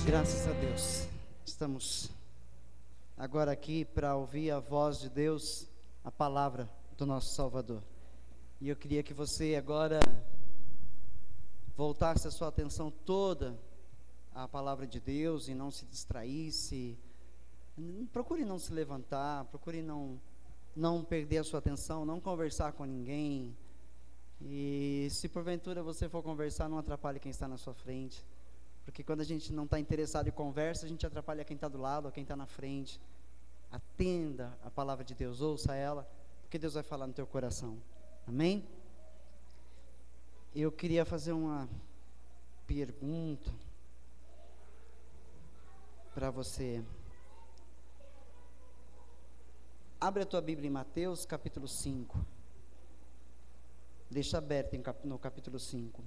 Graças a Deus, estamos agora aqui para ouvir a voz de Deus, a palavra do nosso Salvador. E eu queria que você agora voltasse a sua atenção toda à palavra de Deus e não se distraísse. Procure não se levantar, procure não perder a sua atenção, não conversar com ninguém. E se porventura você for conversar, não atrapalhe quem está na sua frente. Porque quando a gente não está interessado em conversa, a gente atrapalha quem está do lado ou quem está na frente. Atenda a palavra de Deus, ouça ela, porque Deus vai falar no teu coração. Amém? Eu queria fazer uma pergunta para você. Abre a tua Bíblia em Mateus capítulo 5. Deixa aberto no capítulo 5.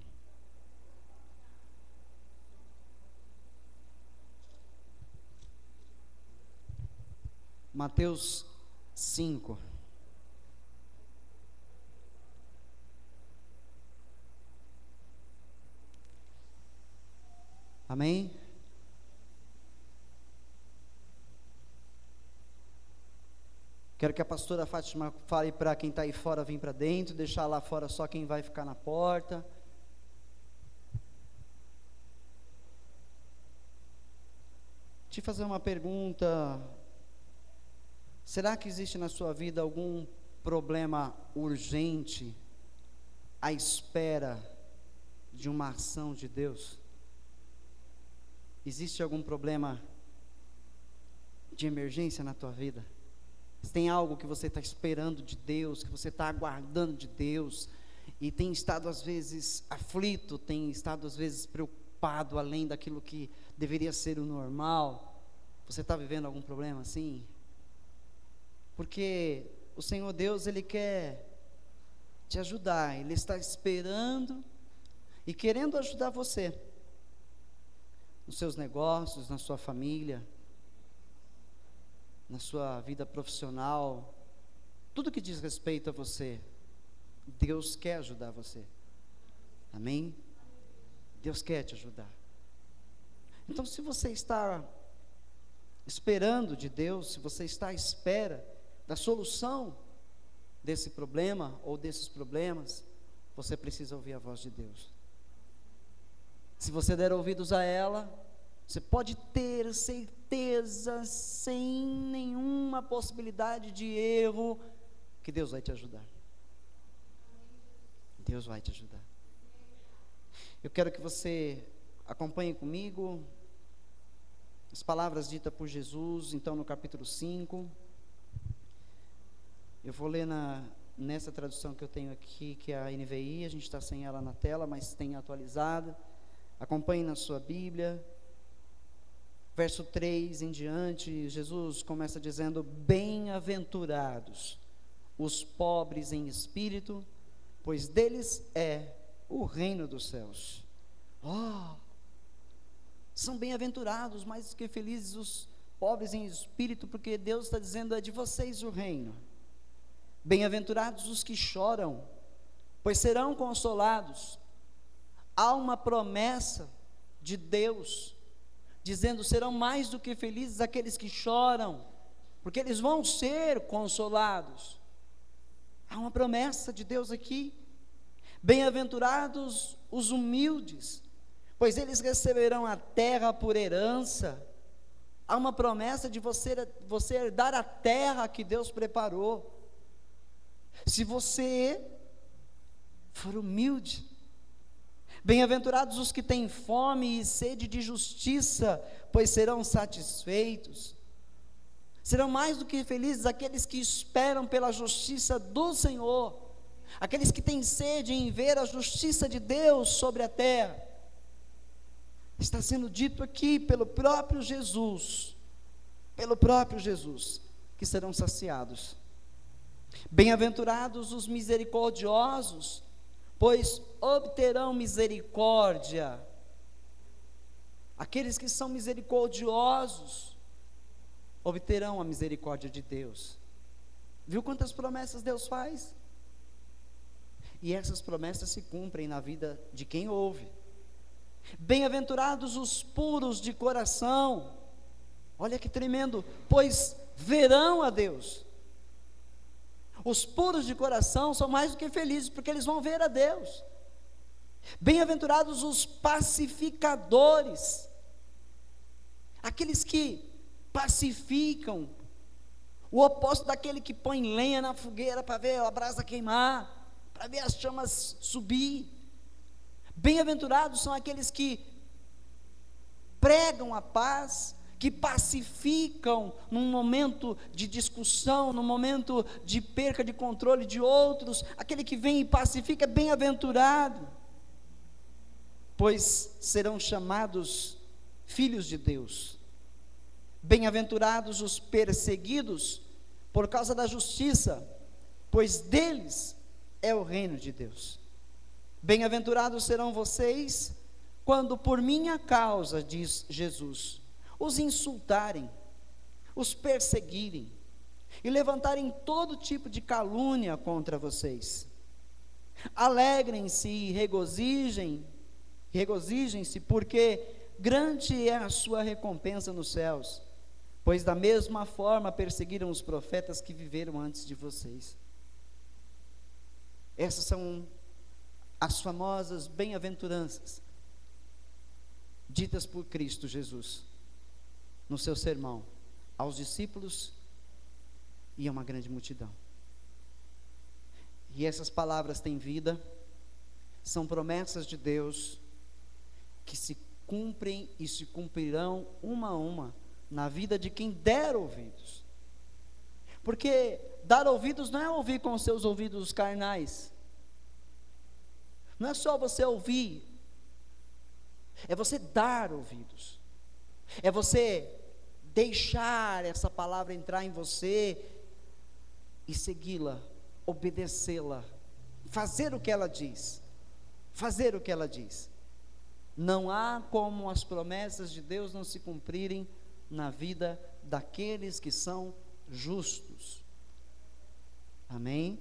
Mateus 5. Amém? Quero que a pastora Fátima fale para quem está aí fora vir para dentro, deixar lá fora só quem vai ficar na porta. Te fazer uma pergunta. Será que existe na sua vida algum problema urgente à espera de uma ação de Deus? Existe algum problema de emergência na tua vida? Tem algo que você está esperando de Deus, que você está aguardando de Deus, e tem estado às vezes aflito, tem estado às vezes preocupado além daquilo que deveria ser o normal? Você está vivendo algum problema assim? Porque o Senhor Deus, Ele quer te ajudar, Ele está esperando e querendo ajudar você, nos seus negócios, na sua família, na sua vida profissional, tudo que diz respeito a você, Deus quer ajudar você, amém? Deus quer te ajudar. Então, se você está esperando de Deus, se você está à espera da solução desse problema ou desses problemas, você precisa ouvir a voz de Deus. Se você der ouvidos a ela, você pode ter certeza, sem nenhuma possibilidade de erro, que Deus vai te ajudar. Deus vai te ajudar. Eu quero que você acompanhe comigo as palavras ditas por Jesus, então no capítulo 5. Eu vou ler nessa tradução que eu tenho aqui, que é a NVI, a gente está sem ela na tela, mas tem atualizada. Acompanhe na sua Bíblia. Verso 3 em diante, Jesus começa dizendo: bem-aventurados os pobres em espírito, pois deles é o reino dos céus. São bem-aventurados, mais que felizes os pobres em espírito, porque Deus está dizendo: é de vocês o reino. Bem-aventurados os que choram, pois serão consolados. Há uma promessa de Deus, dizendo: serão mais do que felizes aqueles que choram, porque eles vão ser consolados. Há uma promessa de Deus aqui. Bem-aventurados os humildes, pois eles receberão a terra por herança. Há uma promessa de você herdar a terra que Deus preparou. Se você for humilde. Bem-aventurados os que têm fome e sede de justiça, pois serão satisfeitos. Serão mais do que felizes aqueles que esperam pela justiça do Senhor, aqueles que têm sede em ver a justiça de Deus sobre a terra. Está sendo dito aqui pelo próprio Jesus, que serão saciados. Bem-aventurados os misericordiosos, pois obterão misericórdia. Aqueles que são misericordiosos obterão a misericórdia de Deus. Viu quantas promessas Deus faz? E essas promessas se cumprem na vida de quem ouve. Bem-aventurados os puros de coração, olha que tremendo, pois verão a Deus. Os puros de coração são mais do que felizes, porque eles vão ver a Deus. Bem-aventurados os pacificadores, aqueles que pacificam, o oposto daquele que põe lenha na fogueira para ver a brasa queimar, para ver as chamas subir. Bem-aventurados são aqueles que pregam a paz, que pacificam num momento de discussão, num momento de perca de controle de outros. Aquele que vem e pacifica é bem-aventurado, pois serão chamados filhos de Deus. Bem-aventurados os perseguidos por causa da justiça, pois deles é o reino de Deus. Bem-aventurados serão vocês quando por minha causa, diz Jesus, os insultarem, os perseguirem e levantarem todo tipo de calúnia contra vocês. Alegrem-se e regozijem-se, porque grande é a sua recompensa nos céus, pois da mesma forma perseguiram os profetas que viveram antes de vocês. Essas são as famosas bem-aventuranças ditas por Cristo Jesus no seu sermão aos discípulos e a uma grande multidão. E essas palavras têm vida, são promessas de Deus que se cumprem e se cumprirão uma a uma na vida de quem der ouvidos. Porque dar ouvidos não é ouvir com os seus ouvidos carnais, não é só você ouvir, é você dar ouvidos, é você deixar essa palavra entrar em você e segui-la, obedecê-la, fazer o que ela diz, fazer o que ela diz. Não há como as promessas de Deus não se cumprirem na vida daqueles que são justos. Amém?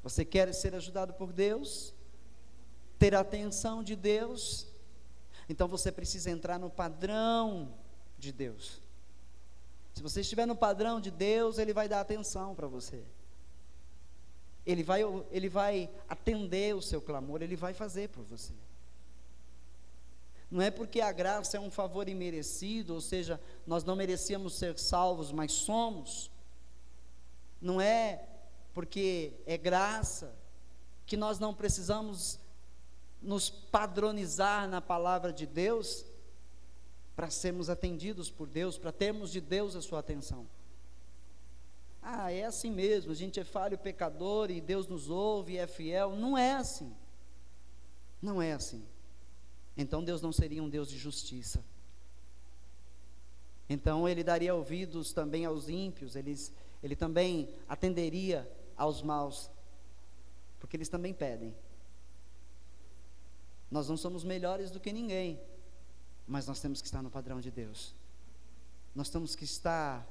Você quer ser ajudado por Deus? Ter a atenção de Deus? Então você precisa entrar no padrão de Deus. Se você estiver no padrão de Deus, Ele vai dar atenção para você. Ele vai atender o seu clamor, Ele vai fazer por você. Não é porque a graça é um favor imerecido, ou seja, nós não merecíamos ser salvos, mas somos. Não é porque é graça que nós não precisamos nos padronizar na palavra de Deus para sermos atendidos por Deus, para termos de Deus a sua atenção. Ah, é assim mesmo, a gente é falho, pecador e Deus nos ouve e é fiel. Não é assim, não é assim. Então Deus não seria um Deus de justiça. Então Ele daria ouvidos também aos ímpios, Ele também atenderia aos maus, porque eles também pedem. Nós não somos melhores do que ninguém, mas nós temos que estar no padrão de Deus. Nós temos que estar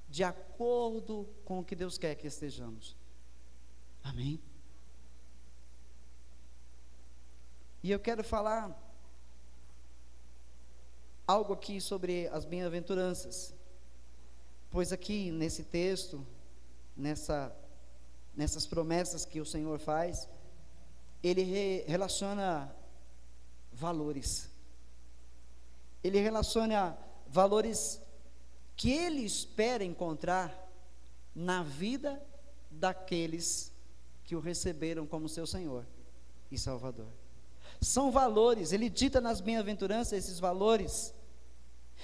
de acordo com o que Deus quer que estejamos. Amém? E eu quero falar algo aqui sobre as bem-aventuranças, pois aqui nesse texto, nessas promessas que o Senhor faz, Ele relaciona valores. Ele relaciona valores que Ele espera encontrar na vida daqueles que o receberam como seu Senhor e Salvador. São valores, Ele dita nas bem-aventuranças esses valores.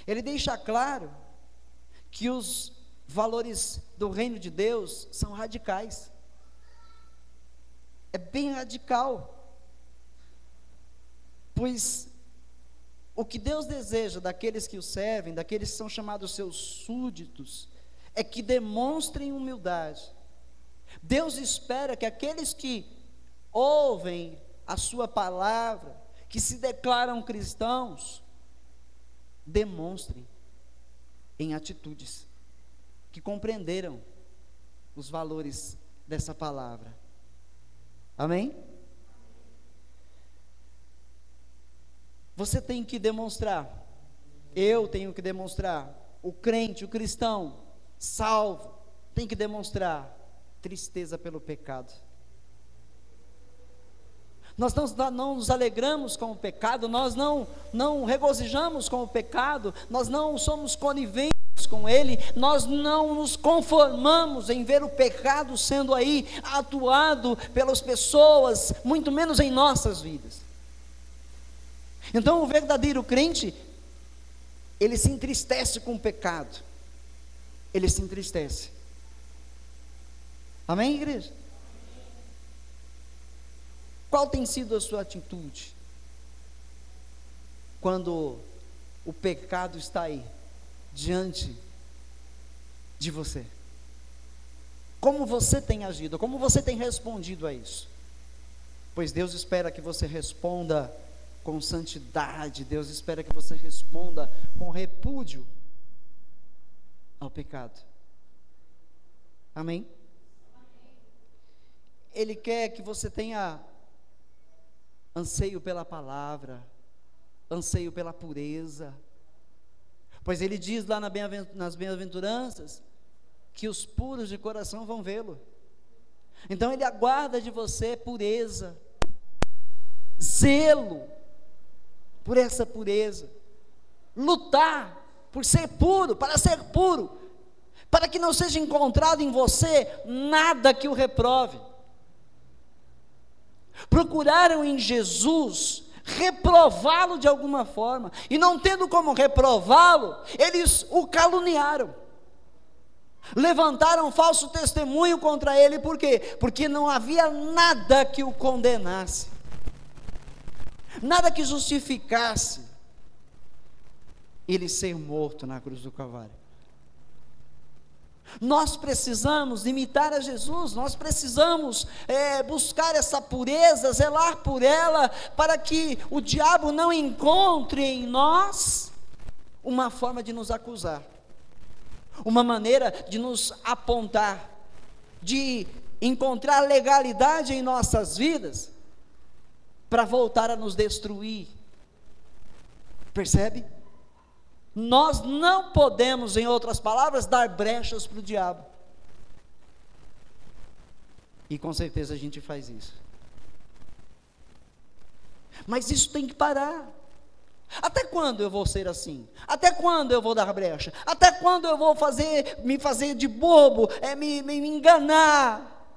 Ele deixa claro que os valores do reino de Deus são radicais. É bem radical, pois o que Deus deseja daqueles que o servem, daqueles que são chamados seus súditos, é que demonstrem humildade. Deus espera que aqueles que ouvem a sua palavra, que se declaram cristãos, demonstrem em atitudes que compreenderam os valores dessa palavra. Amém? Você tem que demonstrar, eu tenho que demonstrar, o crente, o cristão, salvo, tem que demonstrar tristeza pelo pecado. Nós não nos alegramos com o pecado, nós não regozijamos com o pecado, nós não somos coniventes com ele, nós não nos conformamos em ver o pecado sendo aí atuado pelas pessoas, muito menos em nossas vidas. Então o verdadeiro crente, ele se entristece com o pecado, ele se entristece. Amém, igreja? Qual tem sido a sua atitude quando o pecado está aí, diante de você? Como você tem agido? Como você tem respondido a isso? Pois Deus espera que você responda com santidade, Deus espera que você responda com repúdio ao pecado. Amém? Ele quer que você tenha anseio pela palavra, anseio pela pureza, pois ele diz lá nas bem-aventuranças, que os puros de coração vão vê-lo. Então ele aguarda de você pureza, zelo por essa pureza, lutar por ser puro, para que não seja encontrado em você nada que o reprove. Procuraram em Jesus reprová-lo de alguma forma, e não tendo como reprová-lo, eles o caluniaram, levantaram falso testemunho contra ele. Por quê? Porque não havia nada que o condenasse, nada que justificasse ele ser morto na cruz do Calvário. Nós precisamos imitar a Jesus, nós precisamos buscar essa pureza, zelar por ela, para que o diabo não encontre em nós uma forma de nos acusar, uma maneira de nos apontar, de encontrar legalidade em nossas vidas, para voltar a nos destruir. Percebe? Nós não podemos, em outras palavras, dar brechas para o diabo. E com certeza a gente faz isso. Mas isso tem que parar. Até quando eu vou ser assim? Até quando eu vou dar brecha? Até quando eu vou me fazer de bobo, me enganar,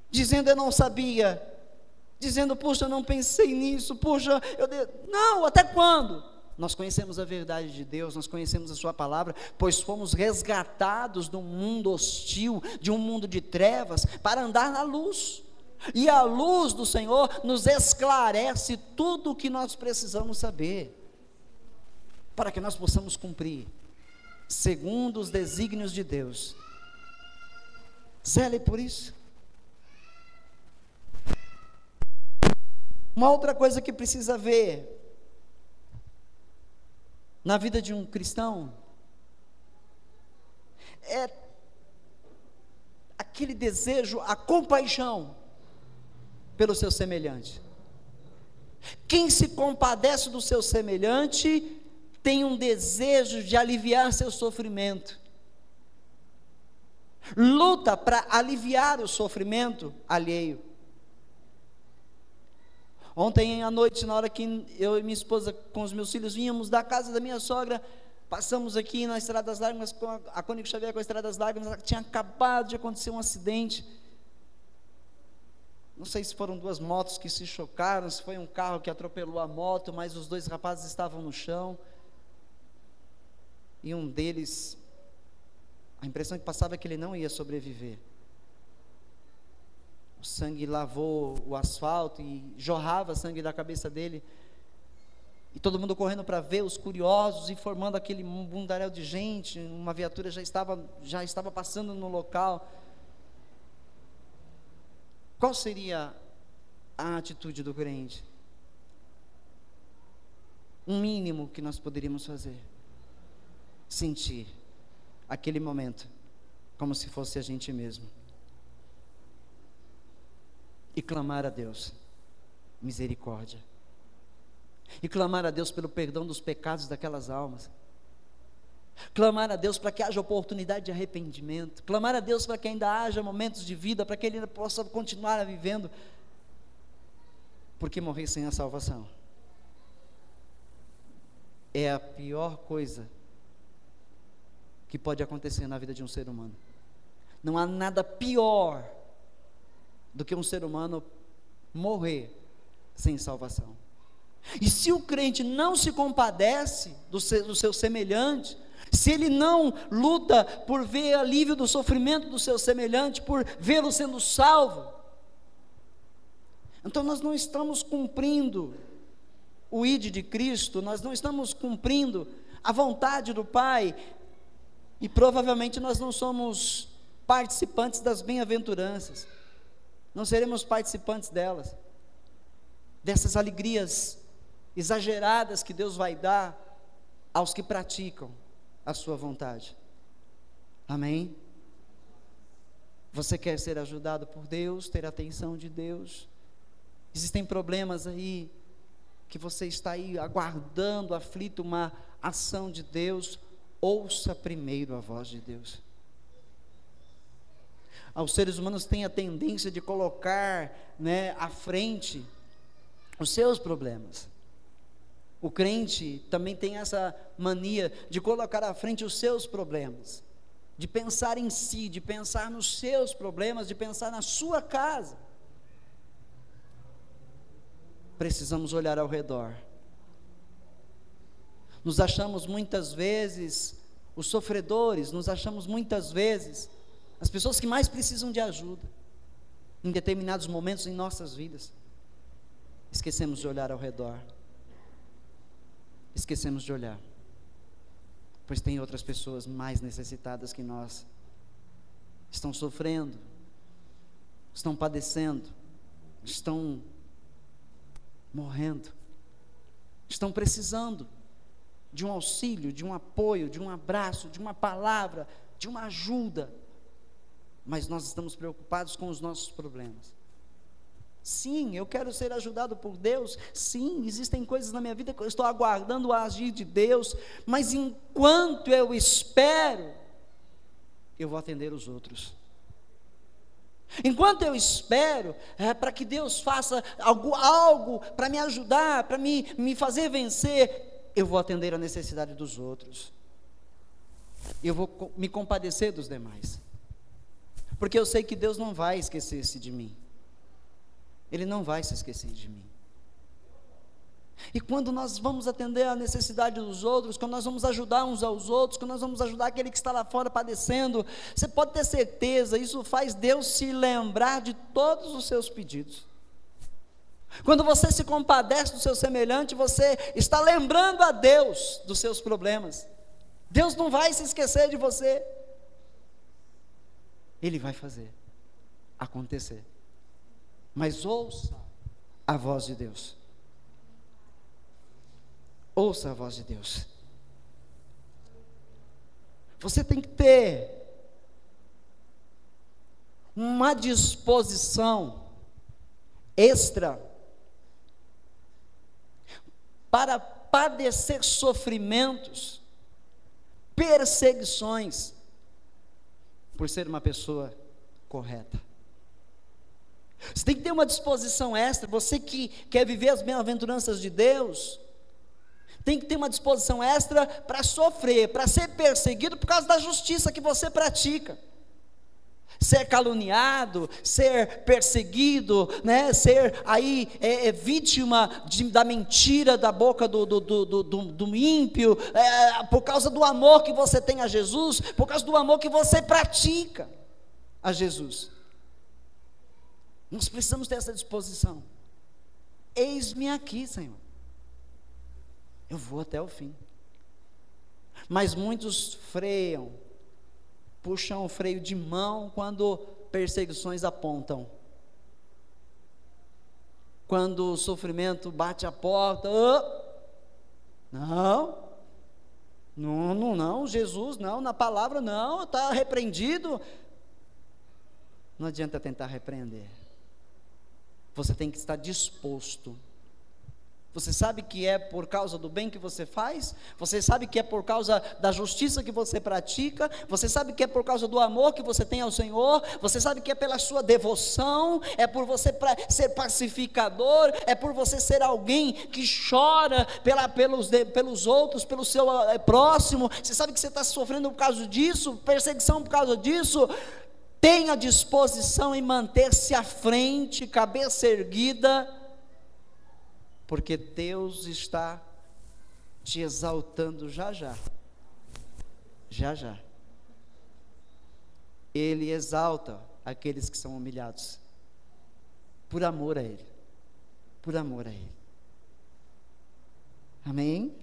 dizendo eu não sabia, dizendo, puxa, eu não pensei nisso, puxa, não, até quando? Nós conhecemos a verdade de Deus, nós conhecemos a sua palavra, pois fomos resgatados de um mundo hostil, de um mundo de trevas, para andar na luz, e a luz do Senhor nos esclarece tudo o que nós precisamos saber, para que nós possamos cumprir, segundo os desígnios de Deus. Zele por isso. Uma outra coisa que precisa ver na vida de um cristão é aquele desejo, a compaixão pelo seu semelhante. Quem se compadece do seu semelhante tem um desejo de aliviar seu sofrimento, luta para aliviar o sofrimento alheio. Ontem à noite, na hora que eu e minha esposa com os meus filhos vínhamos da casa da minha sogra, passamos aqui na Estrada das Lágrimas, com a Cônigo Xavier com a Estrada das Lágrimas, tinha acabado de acontecer um acidente. Não sei se foram duas motos que se chocaram, se foi um carro que atropelou a moto, mas os dois rapazes estavam no chão, e um deles, a impressão que passava é que ele não ia sobreviver. O sangue lavou o asfalto e jorrava sangue da cabeça dele, e todo mundo correndo para ver, os curiosos, e formando aquele mundaréu de gente. Uma viatura já estava passando no local. Qual seria a atitude do crente? Um mínimo que nós poderíamos fazer: sentir aquele momento como se fosse a gente mesmo, e clamar a Deus misericórdia. e clamar a Deus pelo perdão dos pecados daquelas almas, clamar a Deus para que haja oportunidade de arrependimento, clamar a Deus para que ainda haja momentos de vida, para que ele ainda possa continuar vivendo, porque morrer sem a salvação é a pior coisa que pode acontecer na vida de um ser humano. Não há nada pior do que um ser humano morrer sem salvação. E se o crente não se compadece do seu semelhante, se ele não luta por ver alívio do sofrimento do seu semelhante, por vê-lo sendo salvo, então nós não estamos cumprindo o ID de Cristo, nós não estamos cumprindo a vontade do Pai, e provavelmente nós não somos participantes das bem-aventuranças, não seremos participantes delas, dessas alegrias exageradas que Deus vai dar aos que praticam a sua vontade. Amém? Você quer ser ajudado por Deus, ter a atenção de Deus? Existem problemas aí, que você está aí aguardando, aflito, uma ação de Deus? Ouça primeiro a voz de Deus. Os seres humanos têm a tendência de colocar, à frente os seus problemas. O crente também tem essa mania de colocar à frente os seus problemas, de pensar em si, de pensar nos seus problemas, de pensar na sua casa. Precisamos olhar ao redor. Nos achamos muitas vezes os sofredores, nos achamos muitas vezes as pessoas que mais precisam de ajuda, em determinados momentos em nossas vidas. Esquecemos de olhar ao redor. Esquecemos de olhar, pois tem outras pessoas mais necessitadas que nós, estão sofrendo, estão padecendo, estão morrendo, estão precisando de um auxílio, de um apoio, de um abraço, de uma palavra, de uma ajuda, mas nós estamos preocupados com os nossos problemas. Sim, eu quero ser ajudado por Deus. Sim, existem coisas na minha vida que eu estou aguardando o agir de Deus, mas enquanto eu espero, eu vou atender os outros. Enquanto eu espero para que Deus faça algo para me ajudar, para me fazer vencer, eu vou atender a necessidade dos outros. Eu vou me compadecer dos demais, porque eu sei que Deus não vai esquecer-se de mim. Ele não vai se esquecer de mim. E quando nós vamos atender a necessidade dos outros, quando nós vamos ajudar uns aos outros, quando nós vamos ajudar aquele que está lá fora padecendo, você pode ter certeza, isso faz Deus se lembrar de todos os seus pedidos. Quando você se compadece do seu semelhante, você está lembrando a Deus dos seus problemas. Deus não vai se esquecer de você. Ele vai fazer acontecer. Mas ouça a voz de Deus. Ouça a voz de Deus. Você tem que ter uma disposição extra para padecer sofrimentos, perseguições, por ser uma pessoa correta. Você tem que ter uma disposição extra. Você que quer viver as bem-aventuranças de Deus, tem que ter uma disposição extra para sofrer, para ser perseguido por causa da justiça que você pratica. Ser caluniado, ser perseguido, ser aí vítima da mentira da boca do ímpio, por causa do amor que você tem a Jesus, por causa do amor que você pratica a Jesus. Nós precisamos ter essa disposição. Eis-me aqui, Senhor, eu vou até o fim. Mas muitos freiam, puxam o freio de mão quando perseguições apontam, quando o sofrimento bate a porta. Não, Jesus não, na palavra não, está repreendido. Não adianta tentar repreender. Você tem que estar disposto Você sabe que é por causa do bem que você faz? Você sabe que é por causa da justiça que você pratica? Você sabe que é por causa do amor que você tem ao Senhor? Você sabe que é pela sua devoção? É por você ser pacificador? É por você ser alguém que chora pelos outros, pelo seu próximo? Você sabe que você está sofrendo por causa disso? Perseguição por causa disso? Tenha disposição em manter-se à frente, cabeça erguida, porque Deus está te exaltando já já. Já já. Ele exalta aqueles que são humilhados, por amor a Ele. Por amor a Ele. Amém?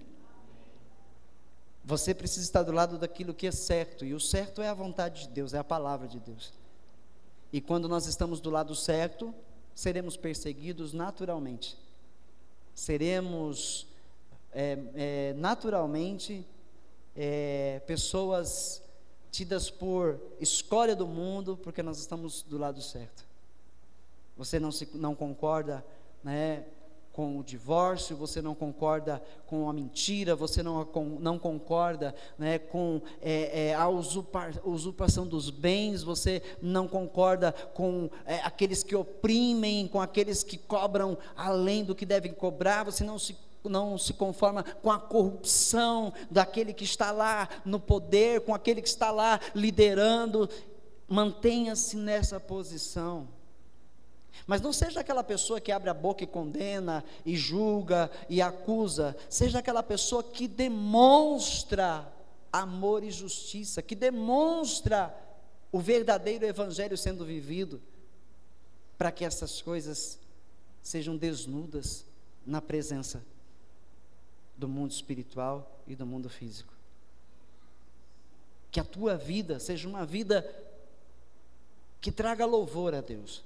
Você precisa estar do lado daquilo que é certo, e o certo é a vontade de Deus, é a palavra de Deus. E quando nós estamos do lado certo, seremos perseguidos naturalmente. Seremos naturalmente pessoas tidas por escória do mundo, porque nós estamos do lado certo. Você não concorda, né, com o divórcio, você não concorda com a mentira, você não concorda, né, com a usurpação dos bens, você não concorda com aqueles que oprimem, com aqueles que cobram além do que devem cobrar, você não se conforma com a corrupção daquele que está lá no poder, com aquele que está lá liderando. Mantenha-se nessa posição. Mas não seja aquela pessoa que abre a boca e condena, e julga, e acusa. Seja aquela pessoa que demonstra amor e justiça, que demonstra o verdadeiro evangelho sendo vivido, para que essas coisas sejam desnudas na presença do mundo espiritual e do mundo físico. Que a tua vida seja uma vida que traga louvor a Deus.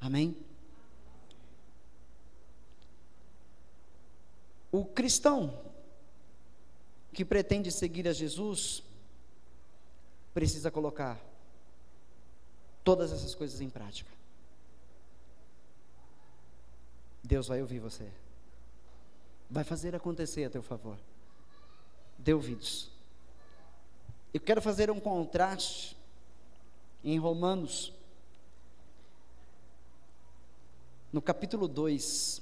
Amém? O cristão que pretende seguir a Jesus precisa colocar todas essas coisas em prática. Deus vai ouvir você, vai fazer acontecer a teu favor. Dê ouvidos. Eu quero fazer um contraste em Romanos, no capítulo 2,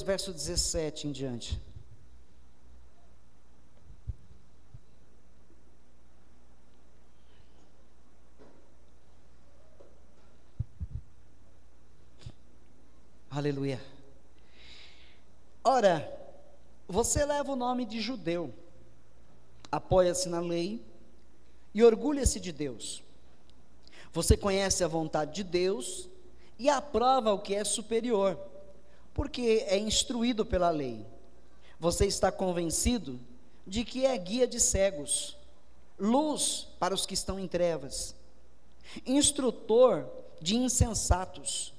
verso 17 em diante. Aleluia. Ora, você leva o nome de judeu, apoia-se na lei e orgulha-se de Deus. Você conhece a vontade de Deus e aprova o que é superior, porque é instruído pela lei. Você está convencido de que é guia de cegos, luz para os que estão em trevas, instrutor de insensatos,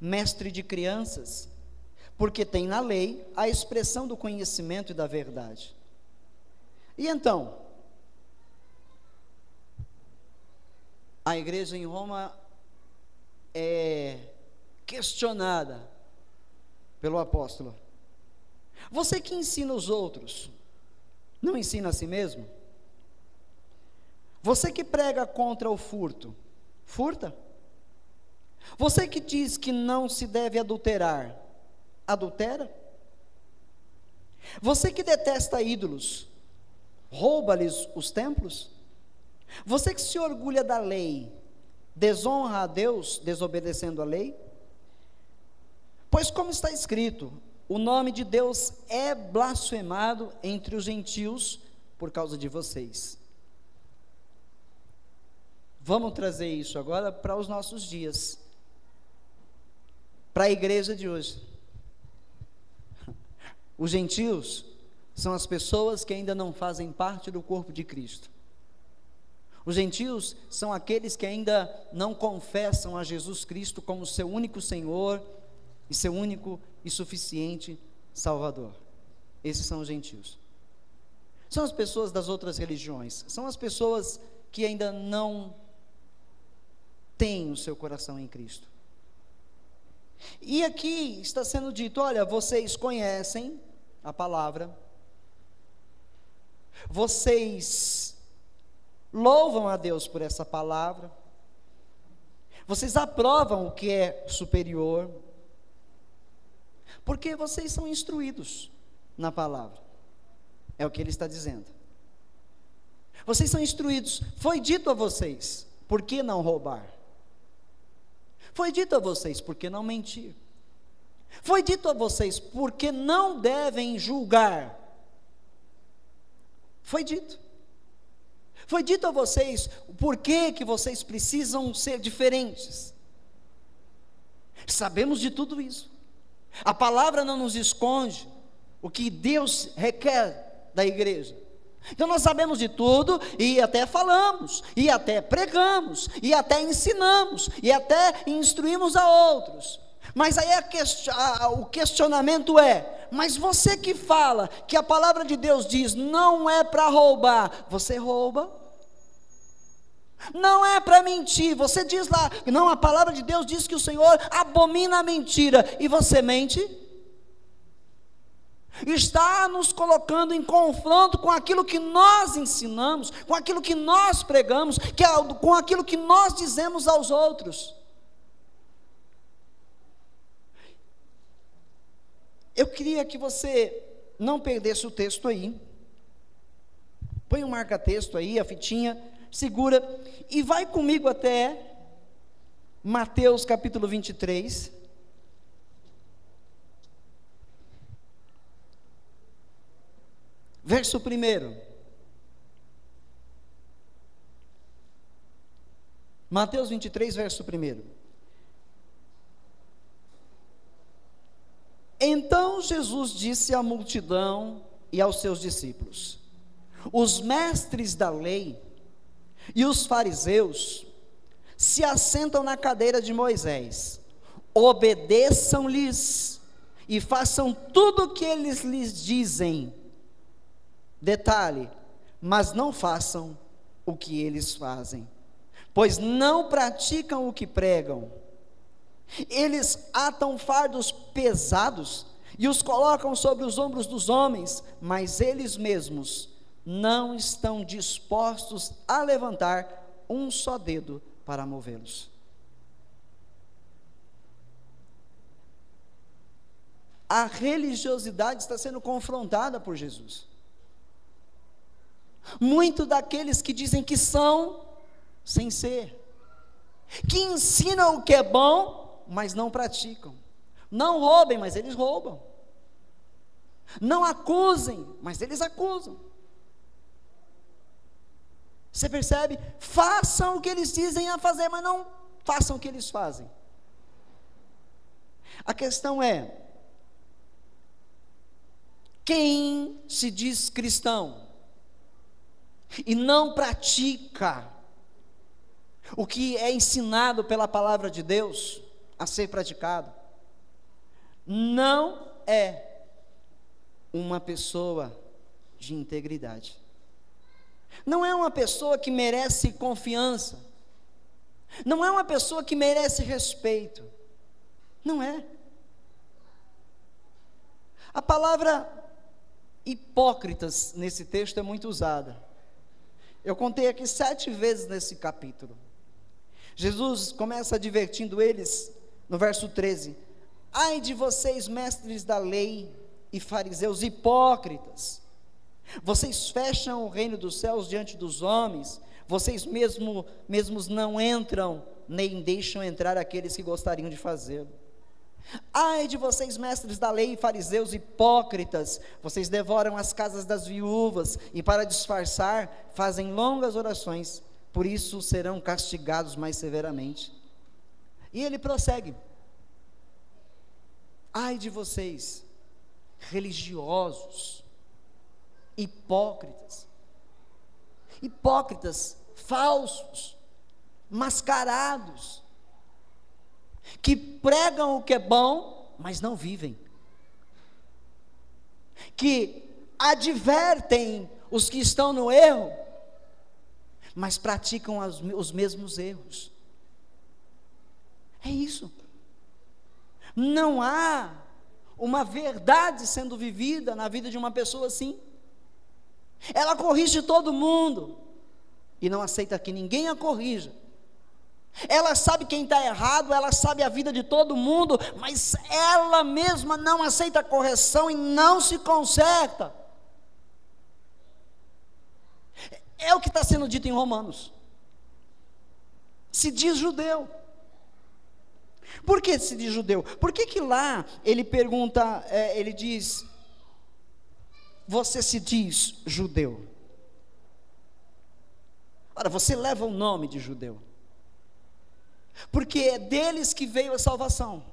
mestre de crianças, porque tem na lei a expressão do conhecimento e da verdade. E então, a igreja em Roma é questionada pelo apóstolo: você que ensina os outros, não ensina a si mesmo? Você que prega contra o furto, furta? Você que diz que não se deve adulterar, adultera? Você que detesta ídolos, rouba-lhes os templos? Você que se orgulha da lei, desonra a Deus desobedecendo a lei? Pois como está escrito, o nome de Deus é blasfemado entre os gentios por causa de vocês. Vamos trazer isso agora para os nossos dias, para a igreja de hoje. Os gentios são as pessoas que ainda não fazem parte do corpo de Cristo. Os gentios são aqueles que ainda não confessam a Jesus Cristo como seu único Senhor e seu único e suficiente Salvador. Esses são os gentios. São as pessoas das outras religiões, são as pessoas que ainda não têm o seu coração em Cristo. E aqui está sendo dito: olha, vocês conhecem a palavra, vocês louvam a Deus por essa palavra, vocês aprovam o que é superior, porque vocês são instruídos na palavra, é o que ele está dizendo. Vocês são instruídos, foi dito a vocês, por que não roubar? Foi dito a vocês, por que não mentir? Foi dito a vocês, por que não devem julgar? Foi dito. Foi dito a vocês, por que vocês precisam ser diferentes? Sabemos de tudo isso. A palavra não nos esconde o que Deus requer da igreja. Então nós sabemos de tudo, e até falamos, e até pregamos, e até ensinamos, e até instruímos a outros. Mas aí o questionamento é: mas você que fala que a palavra de Deus diz não é para roubar, você rouba? Não é para mentir, você diz lá, não, a palavra de Deus diz que o Senhor abomina a mentira, e você mente? Está nos colocando em confronto com aquilo que nós ensinamos, com aquilo que nós pregamos, com aquilo que nós dizemos aos outros. Eu queria que você não perdesse o texto aí. Põe um marca-texto aí, a fitinha, segura, e vai comigo até Mateus capítulo 23. Verso 1. Mateus 23, verso 1. Então Jesus disse à multidão e aos seus discípulos: os mestres da lei e os fariseus se assentam na cadeira de Moisés. Obedeçam-lhes e façam tudo o que eles lhes dizem. Detalhe: mas não façam o que eles fazem, pois não praticam o que pregam. Eles atam fardos pesados e os colocam sobre os ombros dos homens, mas eles mesmos não estão dispostos a levantar um só dedo para movê-los. A religiosidade está sendo confrontada por Jesus. Muito daqueles que dizem que são, sem ser, que ensinam o que é bom, mas não praticam. Não roubem, mas eles roubam. Não acusem, mas eles acusam. Você percebe? Façam o que eles dizem a fazer, mas não façam o que eles fazem. A questão é: quem se diz cristão e não pratica o que é ensinado pela palavra de Deus a ser praticado, não é uma pessoa de integridade, não é uma pessoa que merece confiança, não é uma pessoa que merece respeito, não é. A palavra hipócritas nesse texto é muito usada. Eu contei aqui 7 vezes nesse capítulo. Jesus começa advertindo eles no verso 13: ai de vocês, mestres da lei e fariseus hipócritas, vocês fecham o reino dos céus diante dos homens, vocês mesmos não entram, nem deixam entrar aqueles que gostariam de fazê-lo. Ai de vocês, mestres da lei e fariseus hipócritas, vocês devoram as casas das viúvas e, para disfarçar, fazem longas orações, por isso serão castigados mais severamente. E ele prossegue: ai de vocês, religiosos hipócritas, falsos, mascarados, que pregam o que é bom, mas não vivem, que advertem os que estão no erro, mas praticam os mesmos erros. É isso. Não há uma verdade sendo vivida na vida de uma pessoa assim. Ela corrige todo mundo e não aceita que ninguém a corrija. Ela sabe quem está errado, ela sabe a vida de todo mundo, mas ela mesma não aceita a correção e não se conserta. É o que está sendo dito em Romanos. Se diz judeu. Por que se diz judeu? Por que lá ele pergunta, ele diz, você se diz judeu? Ora, você leva o nome de judeu, porque é deles que veio a salvação.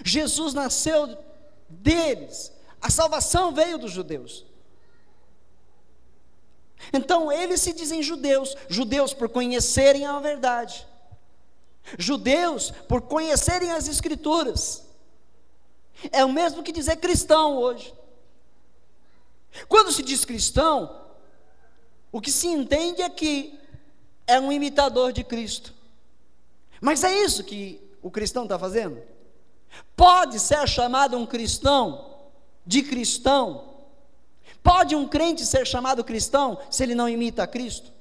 Jesus nasceu deles, a salvação veio dos judeus. Então eles se dizem judeus, judeus por conhecerem a verdade, judeus por conhecerem as escrituras. É o mesmo que dizer cristão hoje. Quando se diz cristão, o que se entende é que é um imitador de Cristo. Mas é isso que o cristão está fazendo? Pode ser chamado um cristão de cristão? Pode um crente ser chamado cristão se ele não imita a Cristo?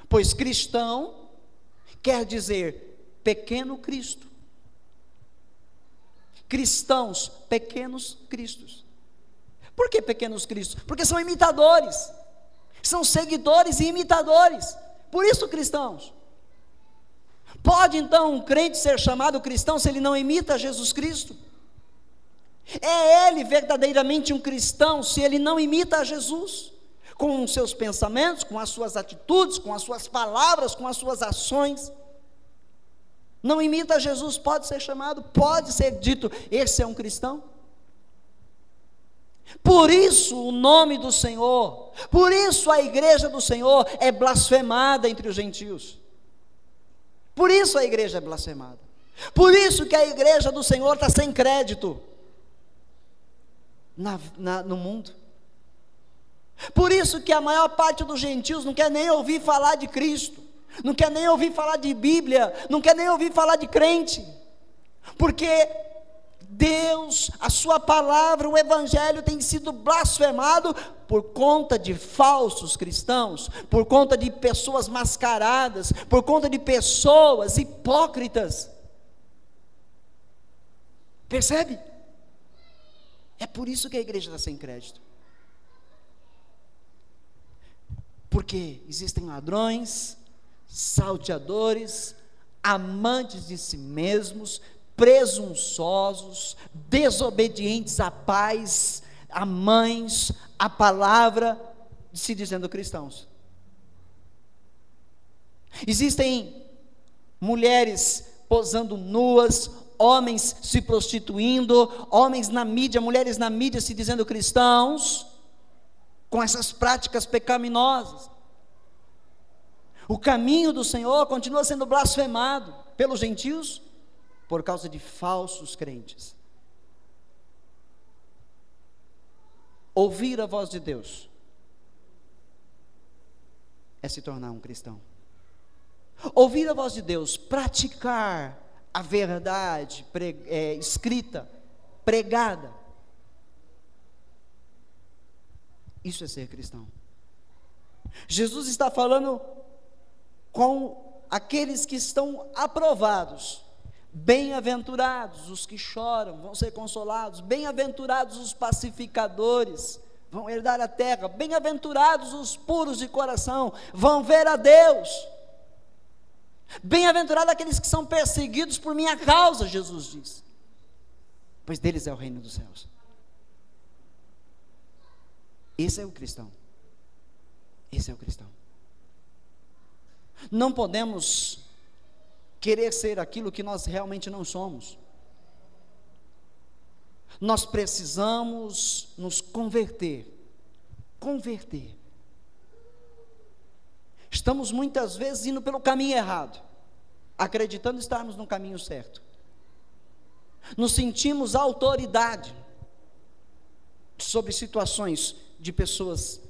Pois cristão quer dizer pequeno Cristo. Cristãos, pequenos cristos. Por que pequenos cristos? Porque são imitadores, são seguidores e imitadores. Por isso cristãos. Pode então um crente ser chamado cristão se ele não imita Jesus Cristo? É ele verdadeiramente um cristão se ele não imita a Jesus, com os seus pensamentos, com as suas atitudes, com as suas palavras, com as suas ações? Não imita a Jesus, pode ser chamado, pode ser dito, esse é um cristão? Por isso o nome do Senhor, por isso a igreja do Senhor é blasfemada entre os gentios. Por isso a igreja é blasfemada. Por isso que a igreja do Senhor está sem crédito no mundo. Por isso que a maior parte dos gentios não quer nem ouvir falar de Cristo, não quer nem ouvir falar de Bíblia, não quer nem ouvir falar de crente, porque Deus, a sua palavra, o evangelho tem sido blasfemado por conta de falsos cristãos, por conta de pessoas mascaradas, por conta de pessoas hipócritas. Percebe? É por isso que a igreja está sem crédito. Porque existem ladrões, salteadores, amantes de si mesmos, presunçosos, desobedientes a pais, a mães, a palavra, se dizendo cristãos. Existem mulheres posando nuas, homens se prostituindo, homens na mídia, mulheres na mídia se dizendo cristãos, com essas práticas pecaminosas. O caminho do Senhor continua sendo blasfemado pelos gentios por causa de falsos crentes. Ouvir a voz de Deus é se tornar um cristão. Ouvir a voz de Deus, praticar a verdade escrita, pregada, isso é ser cristão. Jesus está falando com aqueles que estão aprovados. Bem-aventurados os que choram, vão ser consolados. Bem-aventurados os pacificadores, vão herdar a terra. Bem-aventurados os puros de coração, vão ver a Deus. Bem-aventurados aqueles que são perseguidos por minha causa, Jesus diz, pois deles é o reino dos céus. Esse é o cristão. Esse é o cristão. Não podemos querer ser aquilo que nós realmente não somos. Nós precisamos nos converter. Estamos muitas vezes indo pelo caminho errado, acreditando estarmos no caminho certo. Nos sentimos autoridade sobre situações de pessoas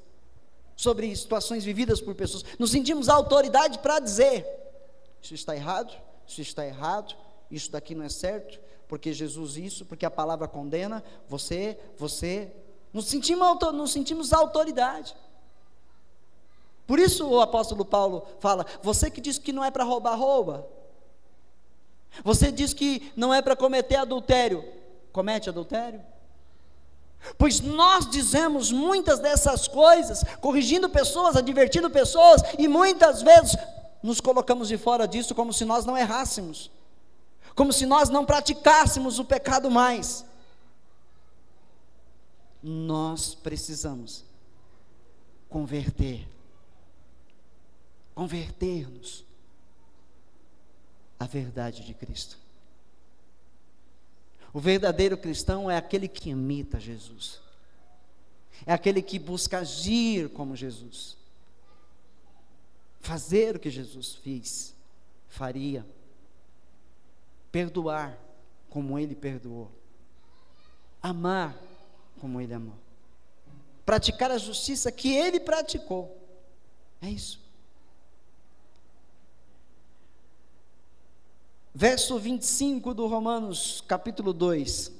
sobre situações vividas por pessoas, nos sentimos autoridade para dizer: isso está errado, isso daqui não é certo, porque Jesus isso, porque a palavra condena, você, nos sentimos autoridade. Por isso o apóstolo Paulo fala: você que diz que não é para roubar, rouba. Você diz que não é para cometer adultério, comete adultério. Pois nós dizemos muitas dessas coisas, corrigindo pessoas, advertindo pessoas, e muitas vezes nos colocamos de fora disso como se nós não errássemos, como se nós não praticássemos o pecado mais. Nós precisamos converter-nos à verdade de Cristo. O verdadeiro cristão é aquele que imita Jesus, é aquele que busca agir como Jesus, fazer o que Jesus faria, perdoar como Ele perdoou, amar como Ele amou, praticar a justiça que Ele praticou. É isso. Verso 25 do Romanos, capítulo 2.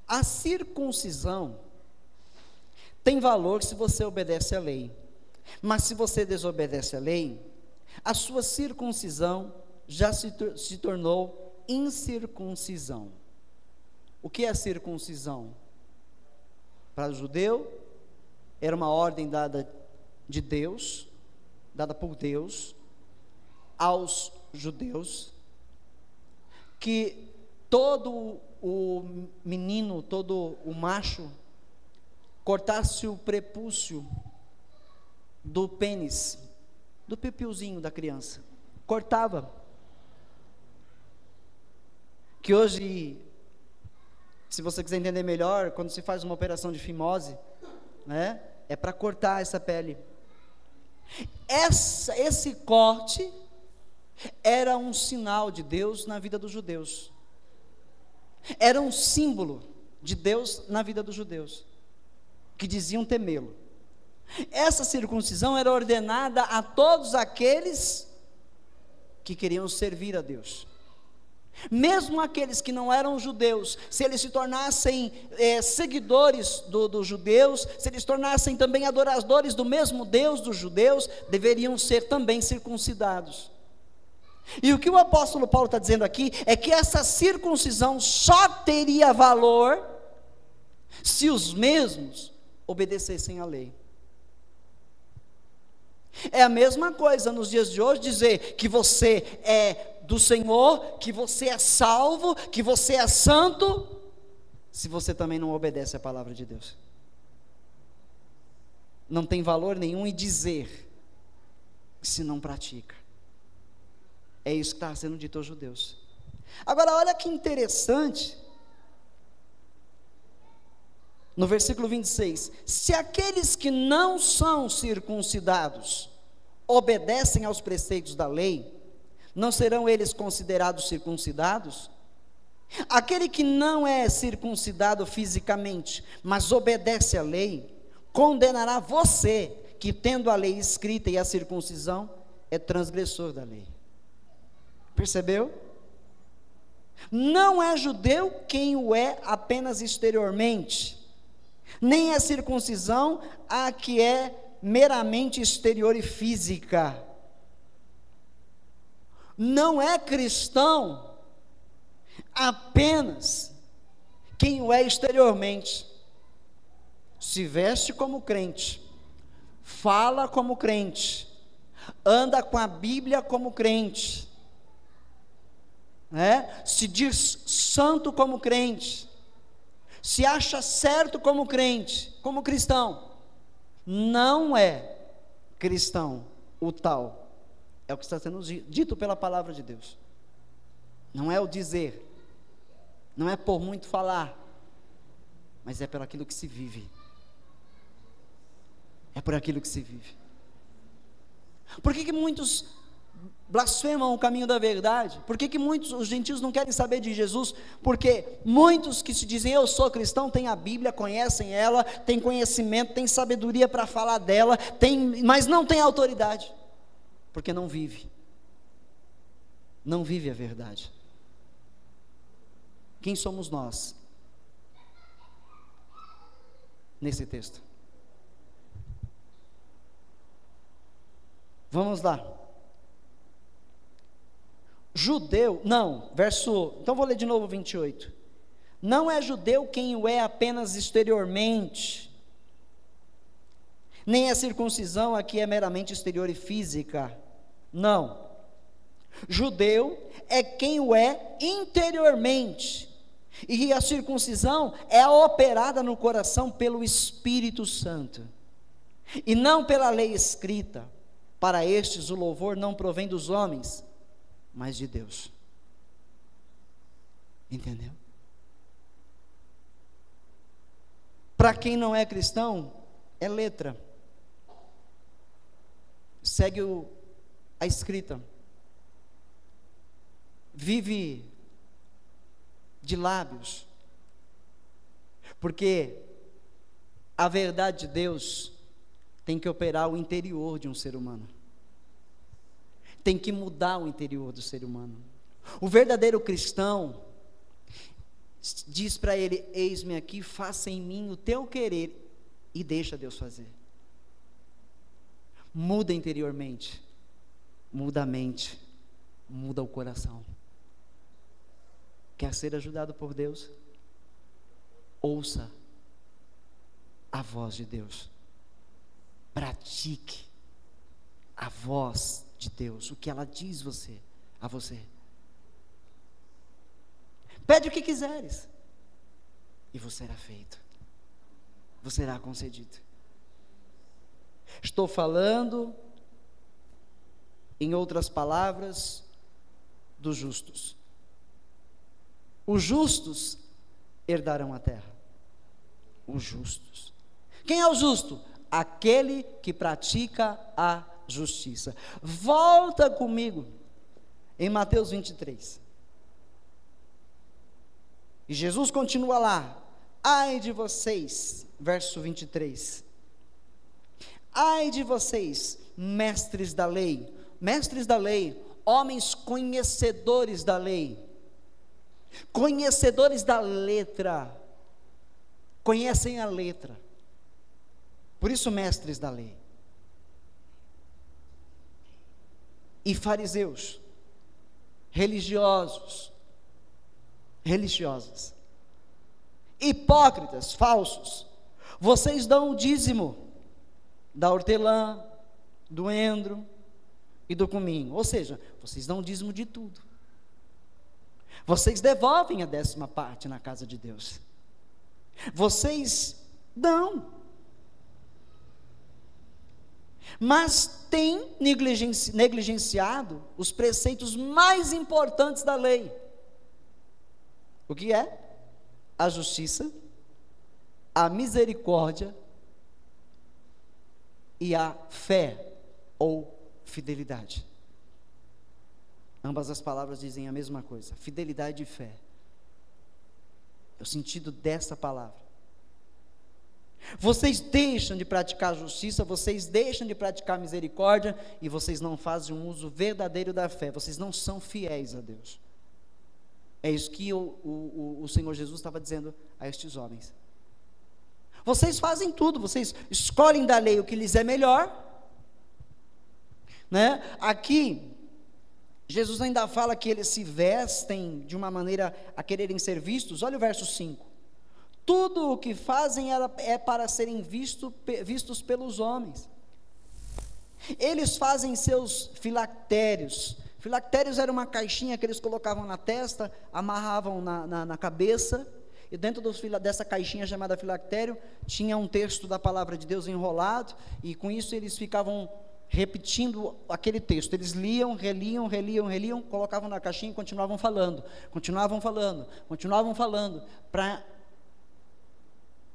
A circuncisão tem valor se você obedece à lei, mas se você desobedece à lei, a sua circuncisão já se tornou incircuncisão. O que é circuncisão? Para o judeu, era uma ordem dada de Deus, dada por Deus aos judeus, que todo o menino, todo o macho, cortasse o prepúcio do pênis, do pipiuzinho da criança, cortava. Que hoje, se você quiser entender melhor, quando se faz uma operação de fimose, né, é para cortar essa pele. Esse corte era um sinal de Deus na vida dos judeus, era um símbolo de Deus na vida dos judeus, que diziam temê-lo. Essa circuncisão era ordenada a todos aqueles que queriam servir a Deus, mesmo aqueles que não eram judeus. Se eles se tornassem seguidores dos judeus, se eles tornassem também adoradores do mesmo Deus dos judeus, deveriam ser também circuncidados. E o que o apóstolo Paulo está dizendo aqui é que essa circuncisão só teria valor se os mesmos obedecessem à lei. É a mesma coisa nos dias de hoje dizer que você é do Senhor, que você é salvo, que você é santo, se você também não obedece à palavra de Deus. Não tem valor nenhum em dizer se não pratica. É isso que está sendo dito aos judeus. Agora, olha que interessante, no versículo 26, se aqueles que não são circuncidados obedecem aos preceitos da lei, não serão eles considerados circuncidados? Aquele que não é circuncidado fisicamente, mas obedece à lei, condenará você, que tendo a lei escrita e a circuncisão, é transgressor da lei. Percebeu? Não é judeu quem o é apenas exteriormente, nem é circuncisão a que é meramente exterior e física. Não é cristão apenas quem o é exteriormente, se veste como crente, fala como crente, anda com a Bíblia como crente, se diz santo como crente, se acha certo como crente, como cristão. Não é cristão o tal, é o que está sendo dito pela palavra de Deus. Não é o dizer, não é por muito falar, mas é por aquilo que se vive. É por aquilo que se vive. Por que muitos blasfemam o caminho da verdade. Por que muitos, os gentios não querem saber de Jesus? Porque muitos que se dizem eu sou cristão, têm a Bíblia, conhecem ela, têm conhecimento, têm sabedoria para falar dela, mas não têm autoridade, porque não vive a verdade. Quem somos nós nesse texto? Vamos lá. Judeu, não, então vou ler de novo 28. Não é judeu quem o é apenas exteriormente, nem a circuncisão aqui é meramente exterior e física, não. Judeu é quem o é interiormente, e a circuncisão é operada no coração pelo Espírito Santo, e não pela lei escrita. Para estes o louvor não provém dos homens, mas de Deus. Entendeu? Para quem não é cristão, é letra. Segue a escrita. Vive de lábios. Porque a verdade de Deus tem que operar o interior de um ser humano. Tem que mudar o interior do ser humano. O verdadeiro cristão diz para ele: eis-me aqui, faça em mim o teu querer, e deixa Deus fazer. Muda interiormente, muda a mente, muda o coração. Quer ser ajudado por Deus? Ouça a voz de Deus, pratique a voz de Deus, o que ela diz a você. Pede o que quiseres, e vos será feito, vos será concedido. Estou falando, em outras palavras, dos justos. Os justos herdarão a terra. Os justos. Quem é o justo? Aquele que pratica a justiça. Volta comigo em Mateus 23. E Jesus continua lá: ai de vocês, verso 23. Ai de vocês, mestres da lei, homens conhecedores da lei, conhecedores da letra, conhecem a letra, por isso mestres da lei. E fariseus, religiosas, hipócritas, falsos, vocês dão o dízimo da hortelã, do endro e do cominho, ou seja, vocês dão o dízimo de tudo, vocês devolvem a 10ª parte na casa de Deus, vocês dão, mas têm negligenciado os preceitos mais importantes da lei. O que é? A justiça, a misericórdia e a fé ou fidelidade. Ambas as palavras dizem a mesma coisa: fidelidade e fé. É o sentido dessa palavra. Vocês deixam de praticar a justiça, vocês deixam de praticar a misericórdia, e vocês não fazem um uso verdadeiro da fé, vocês não são fiéis a Deus. É isso que o Senhor Jesus estava dizendo a estes homens. Vocês fazem tudo, vocês escolhem da lei o que lhes é melhor, né? Aqui, Jesus ainda fala que eles se vestem de uma maneira a quererem ser vistos. Olha o verso 5. Tudo o que fazem é para serem vistos pelos homens. Eles fazem seus filactérios. Filactérios era uma caixinha que eles colocavam na testa, amarravam na cabeça, e dentro dessa caixinha chamada filactério, tinha um texto da palavra de Deus enrolado, e com isso eles ficavam repetindo aquele texto. Eles liam, reliam, colocavam na caixinha e continuavam falando, para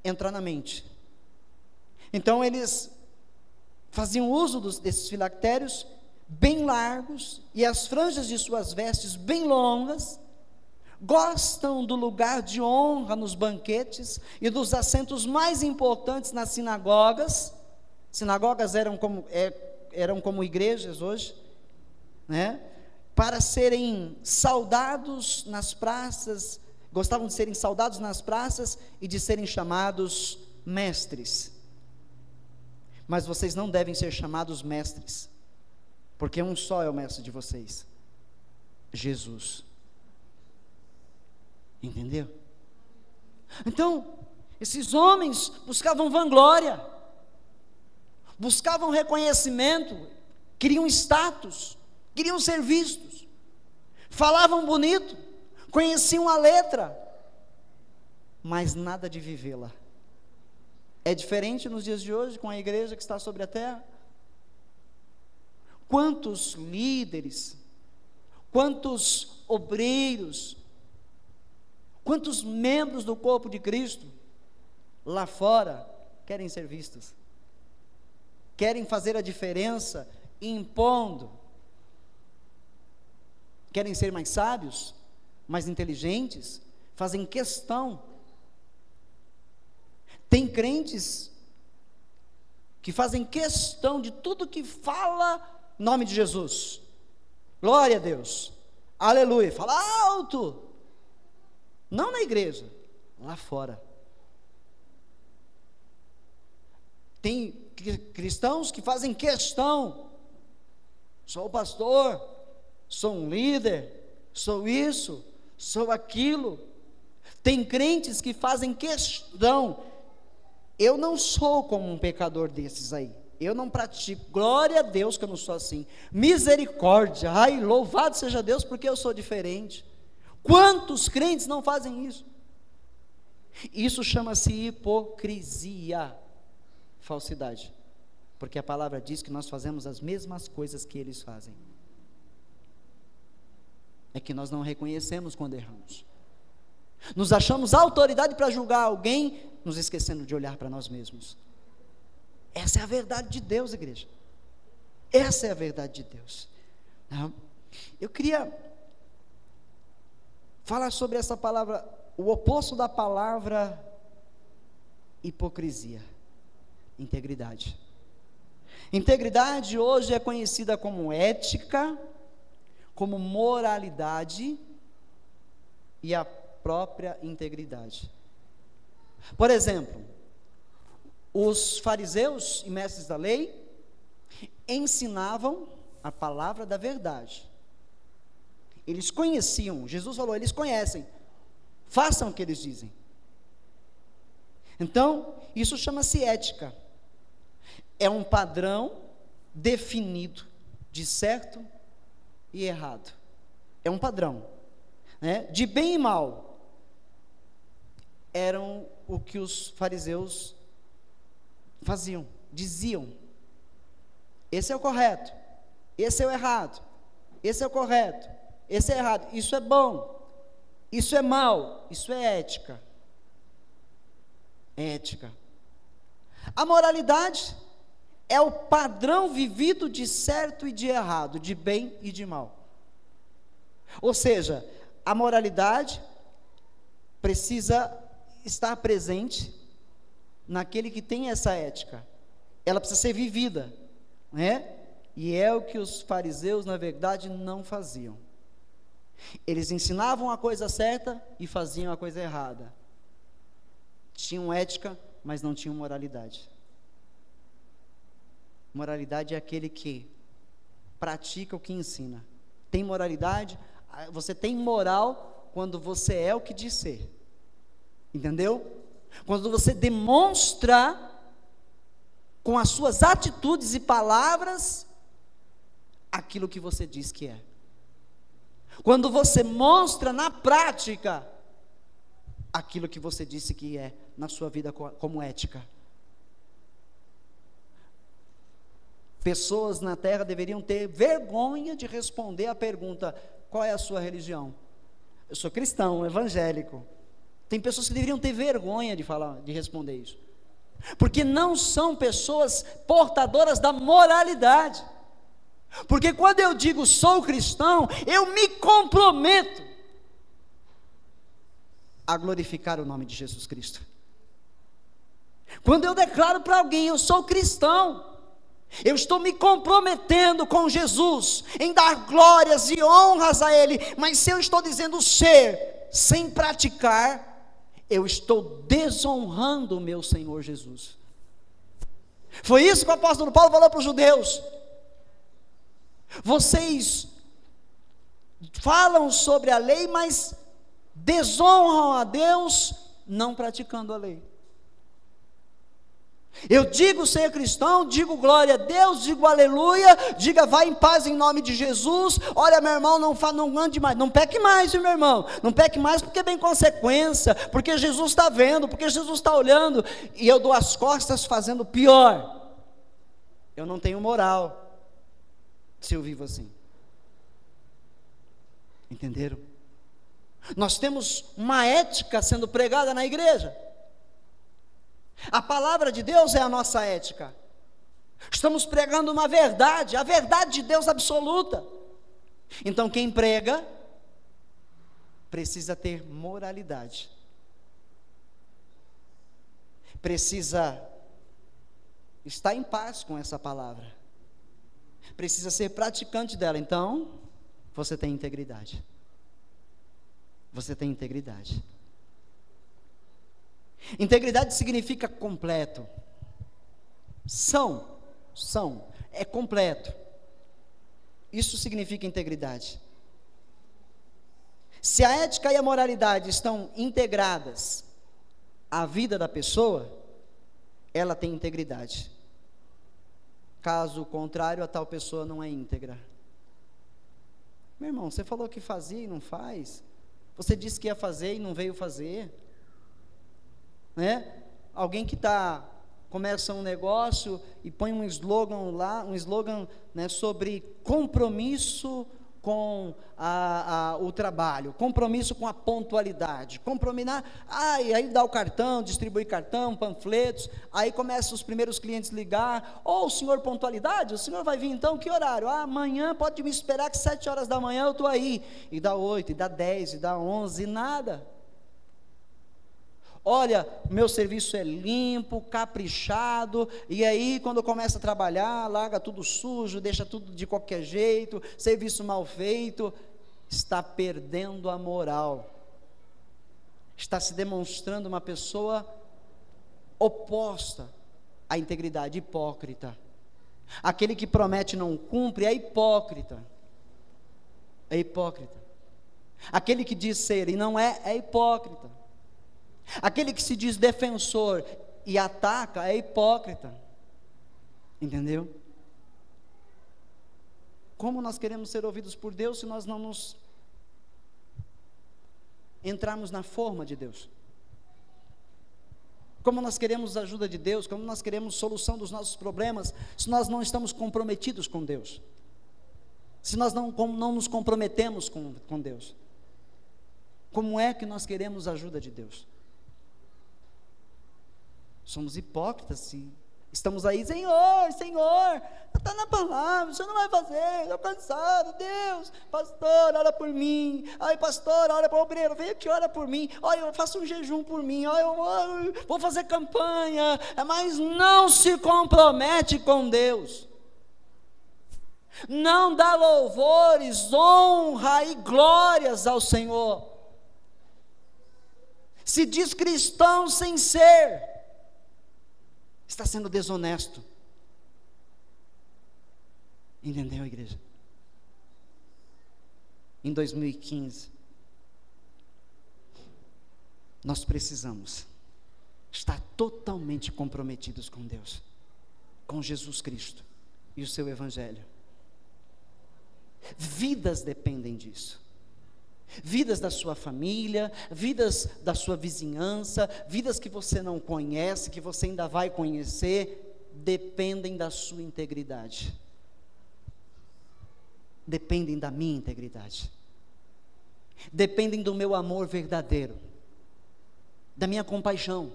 entrar na mente. Então eles faziam uso desses filactérios, bem largos, e as franjas de suas vestes bem longas, gostam do lugar de honra nos banquetes e dos assentos mais importantes nas sinagogas. Sinagogas eram como igrejas hoje, né? Para serem saudados nas praças, gostavam de serem saudados nas praças e de serem chamados mestres. Mas vocês não devem ser chamados mestres, porque um só é o mestre de vocês, Jesus. Entendeu? Então, esses homens buscavam vanglória, buscavam reconhecimento, queriam status, queriam ser vistos, falavam bonito, conheciam a letra, mas nada de vivê-la. É diferente nos dias de hoje com a igreja que está sobre a terra. Quantos líderes, quantos obreiros, quantos membros do corpo de Cristo lá fora querem ser vistos, querem fazer a diferença impondo, querem ser mais sábios, mais inteligentes, fazem questão. Tem crentes que fazem questão de tudo que fala nome de Jesus, glória a Deus, aleluia, fala alto, não na igreja, lá fora. Tem cristãos que fazem questão, sou o pastor, sou um líder, sou isso, sou aquilo. Tem crentes que fazem questão, eu não sou como um pecador desses aí, eu não pratico, glória a Deus que eu não sou assim, misericórdia, ai, louvado seja Deus porque eu sou diferente. Quantos crentes não fazem isso? Isso chama-se hipocrisia, falsidade, porque a palavra diz que nós fazemos as mesmas coisas que eles fazem, é que nós não reconhecemos quando erramos, nos achamos autoridade para julgar alguém, nos esquecendo de olhar para nós mesmos. Essa é a verdade de Deus, igreja, essa é a verdade de Deus. Eu queria falar sobre essa palavra, o oposto da palavra hipocrisia, integridade. Integridade hoje é conhecida como ética, como moralidade e a própria integridade. Por exemplo, os fariseus e mestres da lei ensinavam a palavra da verdade. Eles conheciam, Jesus falou, eles conhecem, façam o que eles dizem. Então, isso chama-se ética. É um padrão definido de certo e errado. É um padrão, né? De bem e mal. Eram o que os fariseus faziam, diziam. Esse é o correto, esse é o errado, esse é o correto, esse é errado, isso é bom, isso é mal, isso é ética. Ética. A moralidade é o padrão vivido de certo e de errado, de bem e de mal. Ou seja, a moralidade precisa estar presente naquele que tem essa ética. Ela precisa ser vivida, né? E é o que os fariseus, na verdade, não faziam. Eles ensinavam a coisa certa e faziam a coisa errada. Tinham ética, mas não tinham moralidade. Moralidade é aquele que pratica o que ensina. Tem moralidade, você tem moral quando você é o que diz ser. Entendeu? Quando você demonstra com as suas atitudes e palavras aquilo que você diz que é. Quando você mostra na prática aquilo que você disse que é na sua vida como ética. Pessoas na terra deveriam ter vergonha de responder a pergunta: qual é a sua religião? Eu sou cristão, evangélico. Tem pessoas que deveriam ter vergonha de responder isso, porque não são pessoas portadoras da moralidade. Porque quando eu digo sou cristão, eu me comprometo a glorificar o nome de Jesus Cristo. Quando eu declaro para alguém, eu sou cristão, eu estou me comprometendo com Jesus, em dar glórias e honras a Ele. Mas se eu estou dizendo ser, sem praticar, eu estou desonrando o meu Senhor Jesus. Foi isso que o apóstolo Paulo falou para os judeus: vocês falam sobre a lei, mas desonram a Deus não praticando a lei. Eu digo ser cristão, digo glória a Deus, digo aleluia, diga vai em paz em nome de Jesus. Olha, meu irmão, não ande mais, não peque mais, meu irmão, não peque mais, porque vem consequência, porque Jesus está vendo, porque Jesus está olhando, e eu dou as costas fazendo pior. Eu não tenho moral se eu vivo assim. Entenderam? Nós temos uma ética sendo pregada na igreja. A palavra de Deus é a nossa ética. Estamos pregando uma verdade, a verdade de Deus absoluta. Então quem prega precisa ter moralidade, precisa estar em paz com essa palavra, precisa ser praticante dela. Então você tem integridade. Você tem integridade. Integridade significa completo. É completo. Isso significa integridade. Se a ética e a moralidade estão integradas à vida da pessoa, ela tem integridade. Caso contrário, a tal pessoa não é íntegra. Meu irmão, você falou que fazia e não faz. Você disse que ia fazer e não veio fazer. Né? Alguém que começa um negócio e põe um slogan lá, né, sobre compromisso com o trabalho, compromisso com a pontualidade, e aí dá o cartão, distribui cartão, panfletos, aí começa os primeiros clientes ligar: o senhor pontualidade, o senhor vai vir então, que horário? Amanhã pode me esperar que 7 horas da manhã eu estou aí, e dá 8, e dá 10, e dá 11, e nada. Olha, meu serviço é limpo, caprichado, e aí quando começa a trabalhar, larga tudo sujo, deixa tudo de qualquer jeito, serviço mal feito, está perdendo a moral, está se demonstrando uma pessoa oposta à integridade, hipócrita. Aquele que promete e não cumpre é hipócrita, aquele que diz ser e não é hipócrita. Aquele que se diz defensor e ataca é hipócrita. Entendeu? Como nós queremos ser ouvidos por Deus se nós não nos entrarmos na forma de Deus? Como nós queremos a ajuda de Deus? Como nós queremos solução dos nossos problemas se nós não estamos comprometidos com Deus? Se nós não nos comprometemos com Deus? Como é que nós queremos a ajuda de Deus? Somos hipócritas se estamos aí: Senhor, está na palavra, o Senhor não vai fazer, estou cansado, Deus, pastor, ora por mim, ai pastor, ora para o obreiro, vem aqui, ora por mim, olha, eu faço um jejum por mim, olha, eu vou fazer campanha, mas não se compromete com Deus, não dá louvores, honra e glórias ao Senhor, se diz cristão sem ser, está sendo desonesto. Entendeu, igreja? Em 2015, nós precisamos estar totalmente comprometidos com Deus, com Jesus Cristo e o seu Evangelho. Vidas dependem disso. Vidas da sua família, vidas da sua vizinhança, vidas que você não conhece, que você ainda vai conhecer, dependem da sua integridade, dependem da minha integridade, dependem do meu amor verdadeiro, da minha compaixão,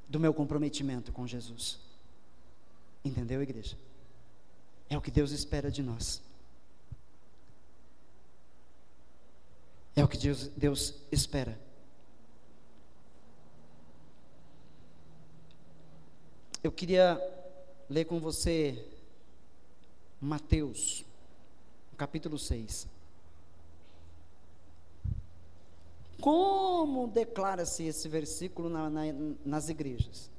do meu comprometimento com Jesus. Entendeu, igreja? É o que Deus espera de nós. É o que Deus espera. Eu queria ler com você Mateus, capítulo 6. Como declara-se esse versículo nas igrejas?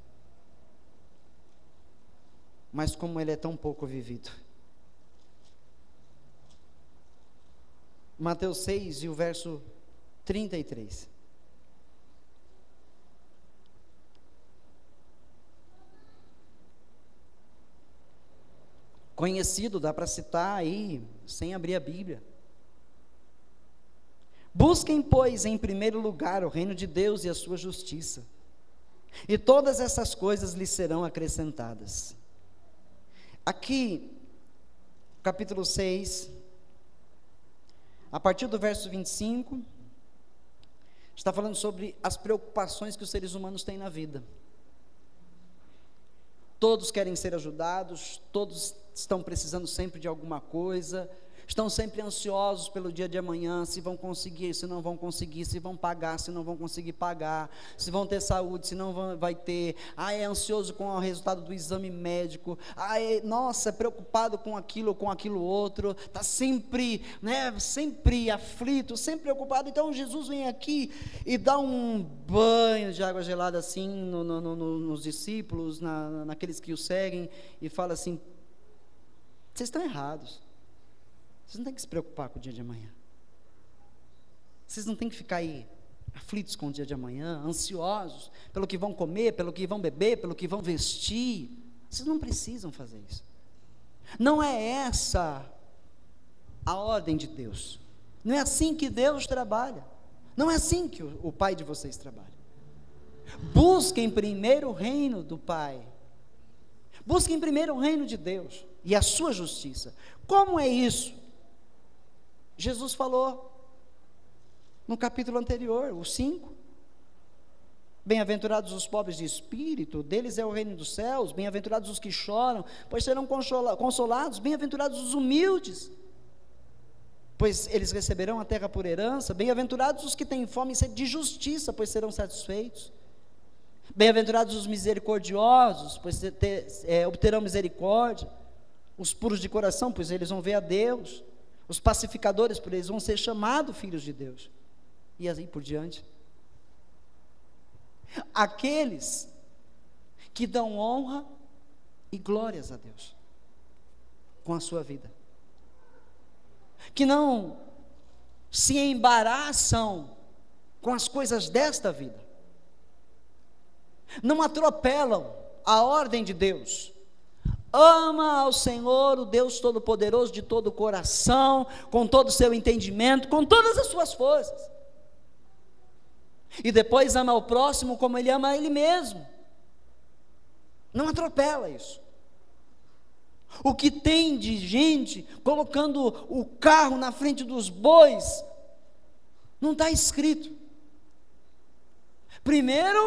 Mas como ele é tão pouco vivido. Mateus 6 e o verso 33. Conhecido, dá para citar aí, sem abrir a Bíblia. Busquem, pois, em primeiro lugar o reino de Deus e a sua justiça, e todas essas coisas lhes serão acrescentadas. Aqui, capítulo 6, a partir do verso 25, está falando sobre as preocupações que os seres humanos têm na vida. Todos querem ser ajudados, todos estão precisando sempre de alguma coisa, estão sempre ansiosos pelo dia de amanhã, se vão conseguir, se não vão conseguir, se vão pagar, se não vão conseguir pagar, se vão ter saúde, se não vai ter, é ansioso com o resultado do exame médico, nossa, é preocupado com aquilo ou com aquilo outro, está sempre, sempre aflito, sempre preocupado. Então Jesus vem aqui e dá um banho de água gelada assim nos discípulos, naqueles que o seguem, e fala assim: vocês estão errados. Vocês não têm que se preocupar com o dia de amanhã. Vocês não têm que ficar aí aflitos com o dia de amanhã, ansiosos pelo que vão comer, pelo que vão beber, pelo que vão vestir. Vocês não precisam fazer isso. Não é essa a ordem de Deus. Não é assim que Deus trabalha. Não é assim que o Pai de vocês trabalha. Busquem primeiro o reino do Pai. Busquem primeiro o reino de Deus e a sua justiça. Como é isso? Jesus falou no capítulo anterior, o 5. Bem-aventurados os pobres de espírito, deles é o reino dos céus. Bem-aventurados os que choram, pois serão consolados. Bem-aventurados os humildes, pois eles receberão a terra por herança. Bem-aventurados os que têm fome e sede de justiça, pois serão satisfeitos. Bem-aventurados os misericordiosos, pois obterão misericórdia. Os puros de coração, pois eles vão ver a Deus. Os pacificadores, pois eles vão ser chamados filhos de Deus. E assim por diante. Aqueles que dão honra e glórias a Deus com a sua vida, que não se embaraçam com as coisas desta vida, não atropelam a ordem de Deus. Ama ao Senhor, o Deus Todo-Poderoso, de todo o coração, com todo o seu entendimento, com todas as suas forças. E depois ama o próximo como ele ama a ele mesmo. Não atropela isso. O que tem de gente colocando o carro na frente dos bois, não está escrito. Primeiro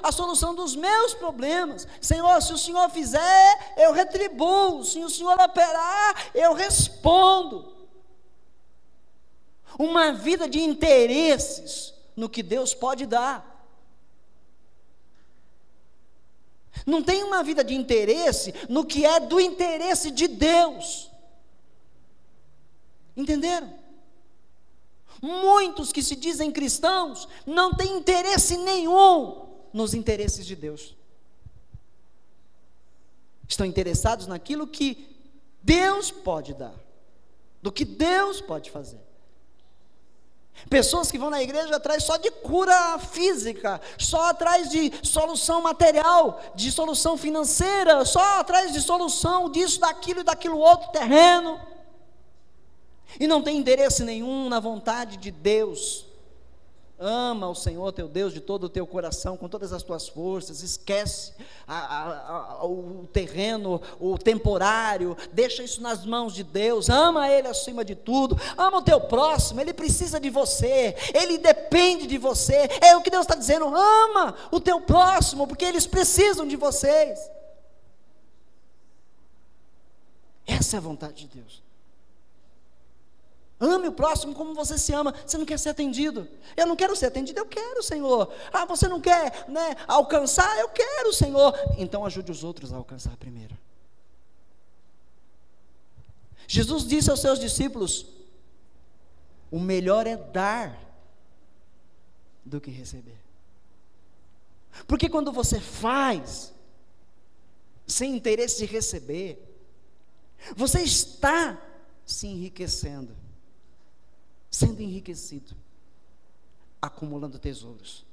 a solução dos meus problemas. Senhor, se o Senhor fizer, eu retribuo. Se o Senhor operar, eu respondo. Uma vida de interesses no que Deus pode dar. Não tem uma vida de interesse no que é do interesse de Deus. Entenderam? Muitos que se dizem cristãos não têm interesse nenhum nos interesses de Deus. Estão interessados naquilo que Deus pode dar, do que Deus pode fazer. Pessoas que vão na igreja atrás só de cura física, só atrás de solução material, de solução financeira, só atrás de solução disso, daquilo e daquilo outro terreno. E não tem interesse nenhum na vontade de Deus. Ama o Senhor teu Deus de todo o teu coração, com todas as tuas forças. Esquece o terreno, o temporário. Deixa isso nas mãos de Deus. Ama Ele acima de tudo. Ama o teu próximo, Ele precisa de você, Ele depende de você. É o que Deus está dizendo: ama o teu próximo, porque eles precisam de vocês. Essa é a vontade de Deus. Ame o próximo como você se ama. Você não quer ser atendido? Eu não quero ser atendido, eu quero, Senhor. Ah, você não quer, alcançar? Eu quero, Senhor. Então ajude os outros a alcançar primeiro. Jesus disse aos seus discípulos: o melhor é dar do que receber. Porque quando você faz sem interesse de receber, você está se enriquecendo, sendo enriquecido, acumulando tesouros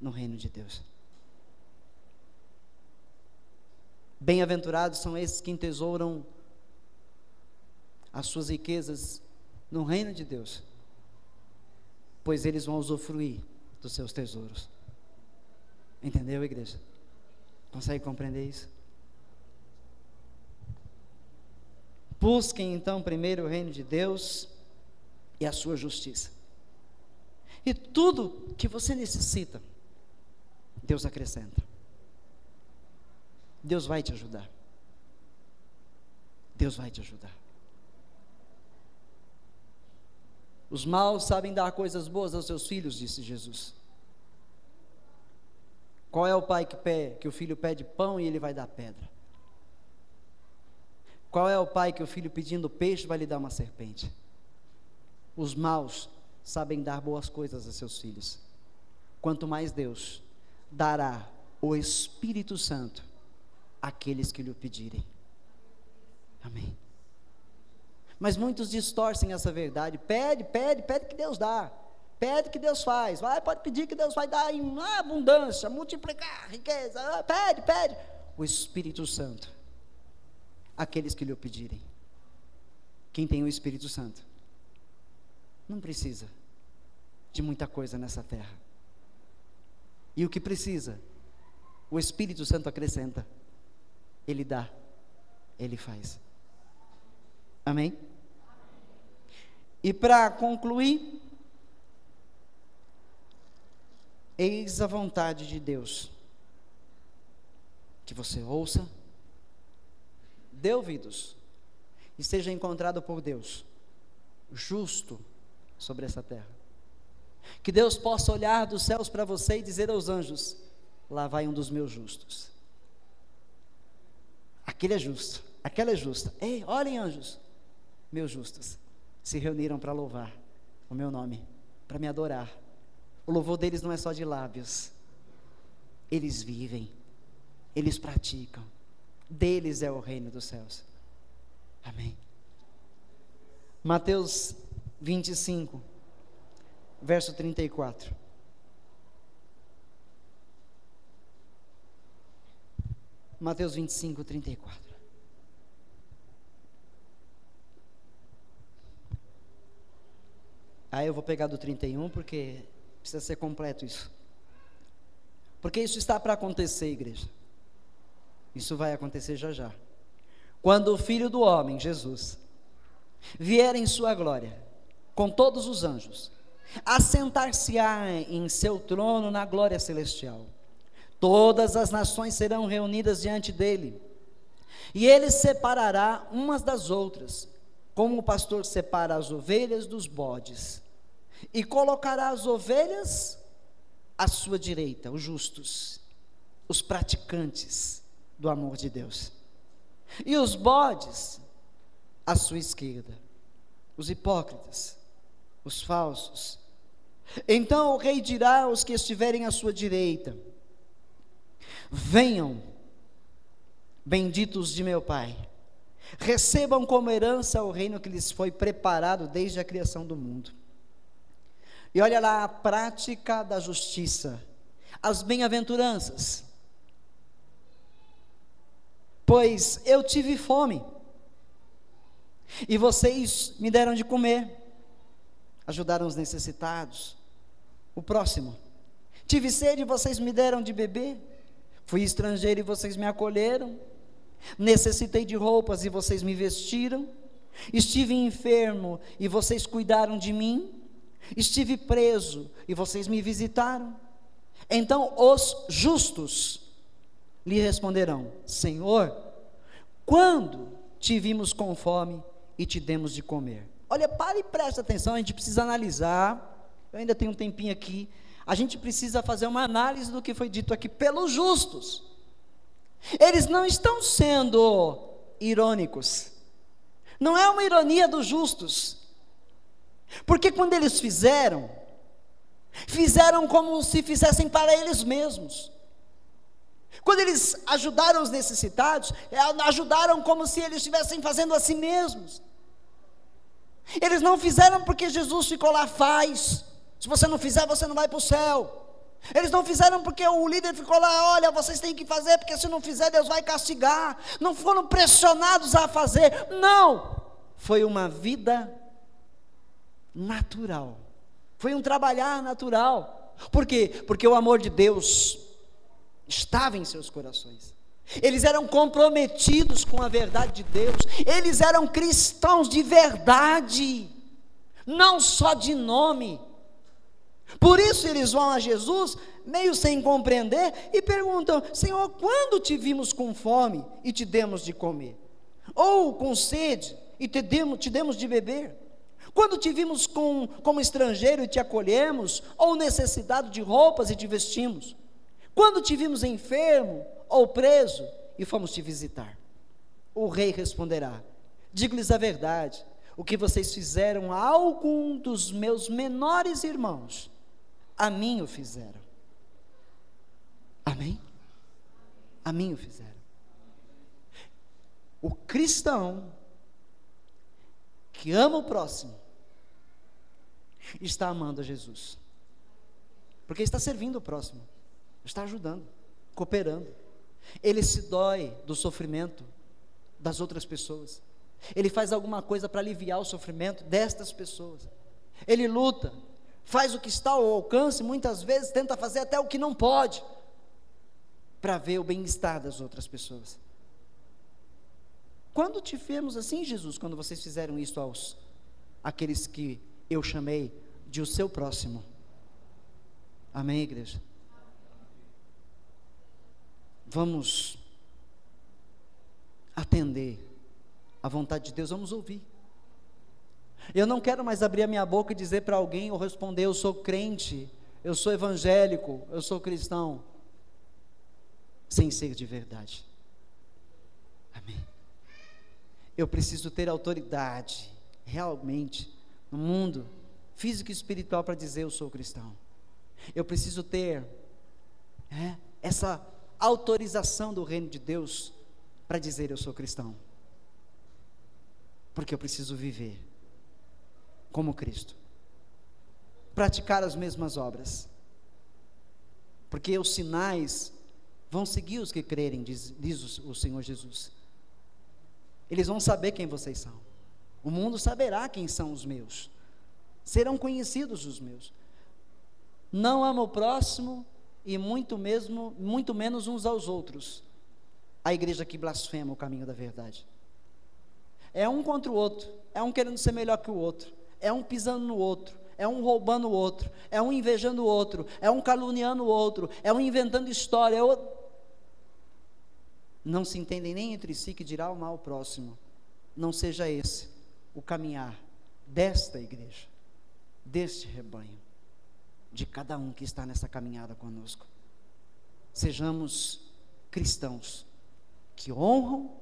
no reino de Deus. Bem-aventurados são esses que entesouram as suas riquezas no reino de Deus, pois eles vão usufruir dos seus tesouros. Entendeu, igreja? Consegue compreender isso? Busquem então primeiro o reino de Deus e a sua justiça, e tudo que você necessita, Deus acrescenta. Deus vai te ajudar. Deus vai te ajudar. Os maus sabem dar coisas boas aos seus filhos, disse Jesus. Qual é o pai que o filho pede pão e ele vai dar pedra? Qual é o pai que o filho pedindo peixe vai lhe dar uma serpente? Os maus sabem dar boas coisas a seus filhos. Quanto mais Deus dará o Espírito Santo àqueles que lhe pedirem. Amém. Mas muitos distorcem essa verdade. Pede que Deus dá. Pede que Deus faz. Pode pedir que Deus vai dar em abundância, multiplicar riqueza. Pede. O Espírito Santo, aqueles que lhe pedirem. Quem tem o Espírito Santo não precisa de muita coisa nessa terra. E o que precisa, o Espírito Santo acrescenta. Ele dá, Ele faz. Amém? E para concluir, eis a vontade de Deus, que você ouça, dê ouvidos, e seja encontrado por Deus, justo sobre essa terra. Que Deus possa olhar dos céus para você e dizer aos anjos: lá vai um dos meus justos. Aquele é justo, aquela é justa. Ei, olhem, anjos, meus justos se reuniram para louvar o meu nome, para me adorar. O louvor deles não é só de lábios, eles vivem, eles praticam, deles é o reino dos céus. Amém. Mateus 25, verso 34. Mateus 25, 34. Aí eu vou pegar do 31, porque precisa ser completo isso. Porque isso está para acontecer, igreja. Isso vai acontecer já já. Quando o Filho do Homem, Jesus, vier em sua glória, com todos os anjos, assentar-se-á em seu trono na glória celestial. Todas as nações serão reunidas diante dele, e ele separará umas das outras, como o pastor separa as ovelhas dos bodes, e colocará as ovelhas à sua direita, os justos, os praticantes do amor de Deus, e os bodes à sua esquerda, os hipócritas, os falsos. Então o rei dirá aos que estiverem à sua direita: venham, benditos de meu Pai, recebam como herança o reino que lhes foi preparado desde a criação do mundo. E olha lá a prática da justiça, as bem-aventuranças. Pois eu tive fome, e vocês me deram de comer, ajudaram os necessitados, o próximo. Tive sede e vocês me deram de beber, fui estrangeiro e vocês me acolheram, necessitei de roupas e vocês me vestiram, estive enfermo e vocês cuidaram de mim, estive preso e vocês me visitaram. Então os justos lhe responderão: Senhor, quando te vimos com fome e te demos de comer. Olha, para e presta atenção, a gente precisa analisar, eu ainda tenho um tempinho aqui, a gente precisa fazer uma análise do que foi dito aqui pelos justos. Eles não estão sendo irônicos, não é uma ironia dos justos, porque quando eles fizeram como se fizessem para eles mesmos. Quando eles ajudaram os necessitados, ajudaram como se eles estivessem fazendo a si mesmos. Eles não fizeram porque Jesus ficou lá, faz, se você não fizer, você não vai para o céu. Eles não fizeram porque o líder ficou lá, olha, vocês têm que fazer, porque se não fizer, Deus vai castigar. Não foram pressionados a fazer, não. Foi uma vida natural, foi um trabalhar natural. Por quê? Porque o amor de Deus estava em seus corações. Eles eram comprometidos com a verdade de Deus. Eles eram cristãos de verdade, não só de nome. Por isso eles vão a Jesus, meio sem compreender, e perguntam: Senhor, quando te vimos com fome e te demos de comer? Ou com sede e te demos de beber? Quando te vimos como estrangeiro e te acolhemos? Ou necessitado de roupas e te vestimos? Quando te vimos enfermo ou preso e fomos te visitar? O rei responderá: digo-lhes a verdade, o que vocês fizeram a algum dos meus menores irmãos, a mim o fizeram. Amém? A mim o fizeram. O cristão que ama o próximo está amando a Jesus, porque está servindo o próximo, está ajudando, cooperando. Ele se dói do sofrimento das outras pessoas, ele faz alguma coisa para aliviar o sofrimento destas pessoas, ele luta, faz o que está ao alcance, muitas vezes tenta fazer até o que não pode, para ver o bem-estar das outras pessoas. Quando te vemos assim, Jesus, quando vocês fizeram isso àqueles que eu chamei de o seu próximo? Amém, igreja? Vamos atender à vontade de Deus, vamos ouvir. Eu não quero mais abrir a minha boca e dizer para alguém ou responder: eu sou crente, eu sou evangélico, eu sou cristão, sem ser de verdade. Amém. Eu preciso ter autoridade, realmente, no mundo físico e espiritual, para dizer: eu sou cristão. Eu preciso ter essa autorização do reino de Deus para dizer: eu sou cristão, porque eu preciso viver como Cristo, praticar as mesmas obras, porque os sinais vão seguir os que crerem, diz o Senhor Jesus. Eles vão saber quem vocês são, o mundo saberá quem são os meus, serão conhecidos os meus. Não ama o próximo e muito menos uns aos outros, a igreja que blasfema o caminho da verdade. É um contra o outro, é um querendo ser melhor que o outro, é um pisando no outro, é um roubando o outro, é um invejando o outro, é um caluniando o outro, é um inventando história, não se entendem nem entre si, que dirá o mal ao próximo. Não seja esse o caminhar desta igreja, deste rebanho, de cada um que está nessa caminhada conosco. Sejamos cristãos que honram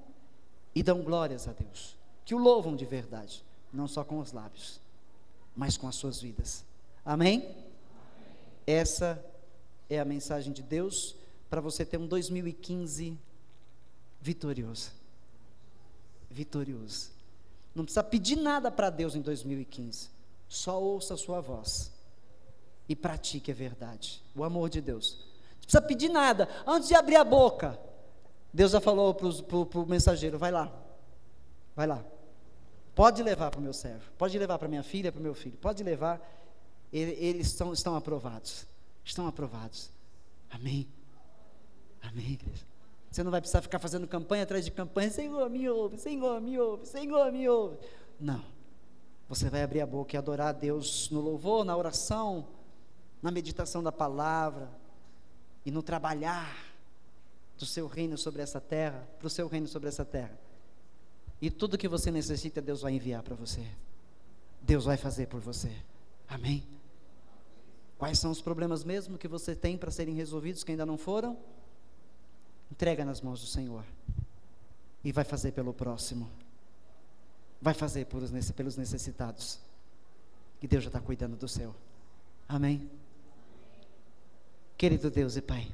e dão glórias a Deus, que o louvam de verdade, não só com os lábios, mas com as suas vidas. Amém? Amém. Essa é a mensagem de Deus para você ter um 2015 vitorioso. Vitorioso. Não precisa pedir nada para Deus em 2015. Só ouça a sua voz e pratique a verdade, o amor de Deus. Não precisa pedir nada. Antes de abrir a boca, Deus já falou para o mensageiro: vai lá, pode levar para o meu servo, pode levar para minha filha, para o meu filho, pode levar, eles estão aprovados, amém, amém, igreja. Você não vai precisar ficar fazendo campanha atrás de campanha: Senhor, me ouve, Senhor, me ouve, Senhor, me ouve. Não, você vai abrir a boca e adorar a Deus no louvor, na oração, na meditação da palavra e no trabalhar do seu reino sobre essa terra, para o seu reino sobre essa terra. E tudo que você necessita, Deus vai enviar para você. Deus vai fazer por você. Amém? Quais são os problemas mesmo que você tem para serem resolvidos, que ainda não foram? Entrega nas mãos do Senhor. E vai fazer pelo próximo. Vai fazer pelos necessitados. E Deus já está cuidando do seu. Amém? Querido Deus e Pai,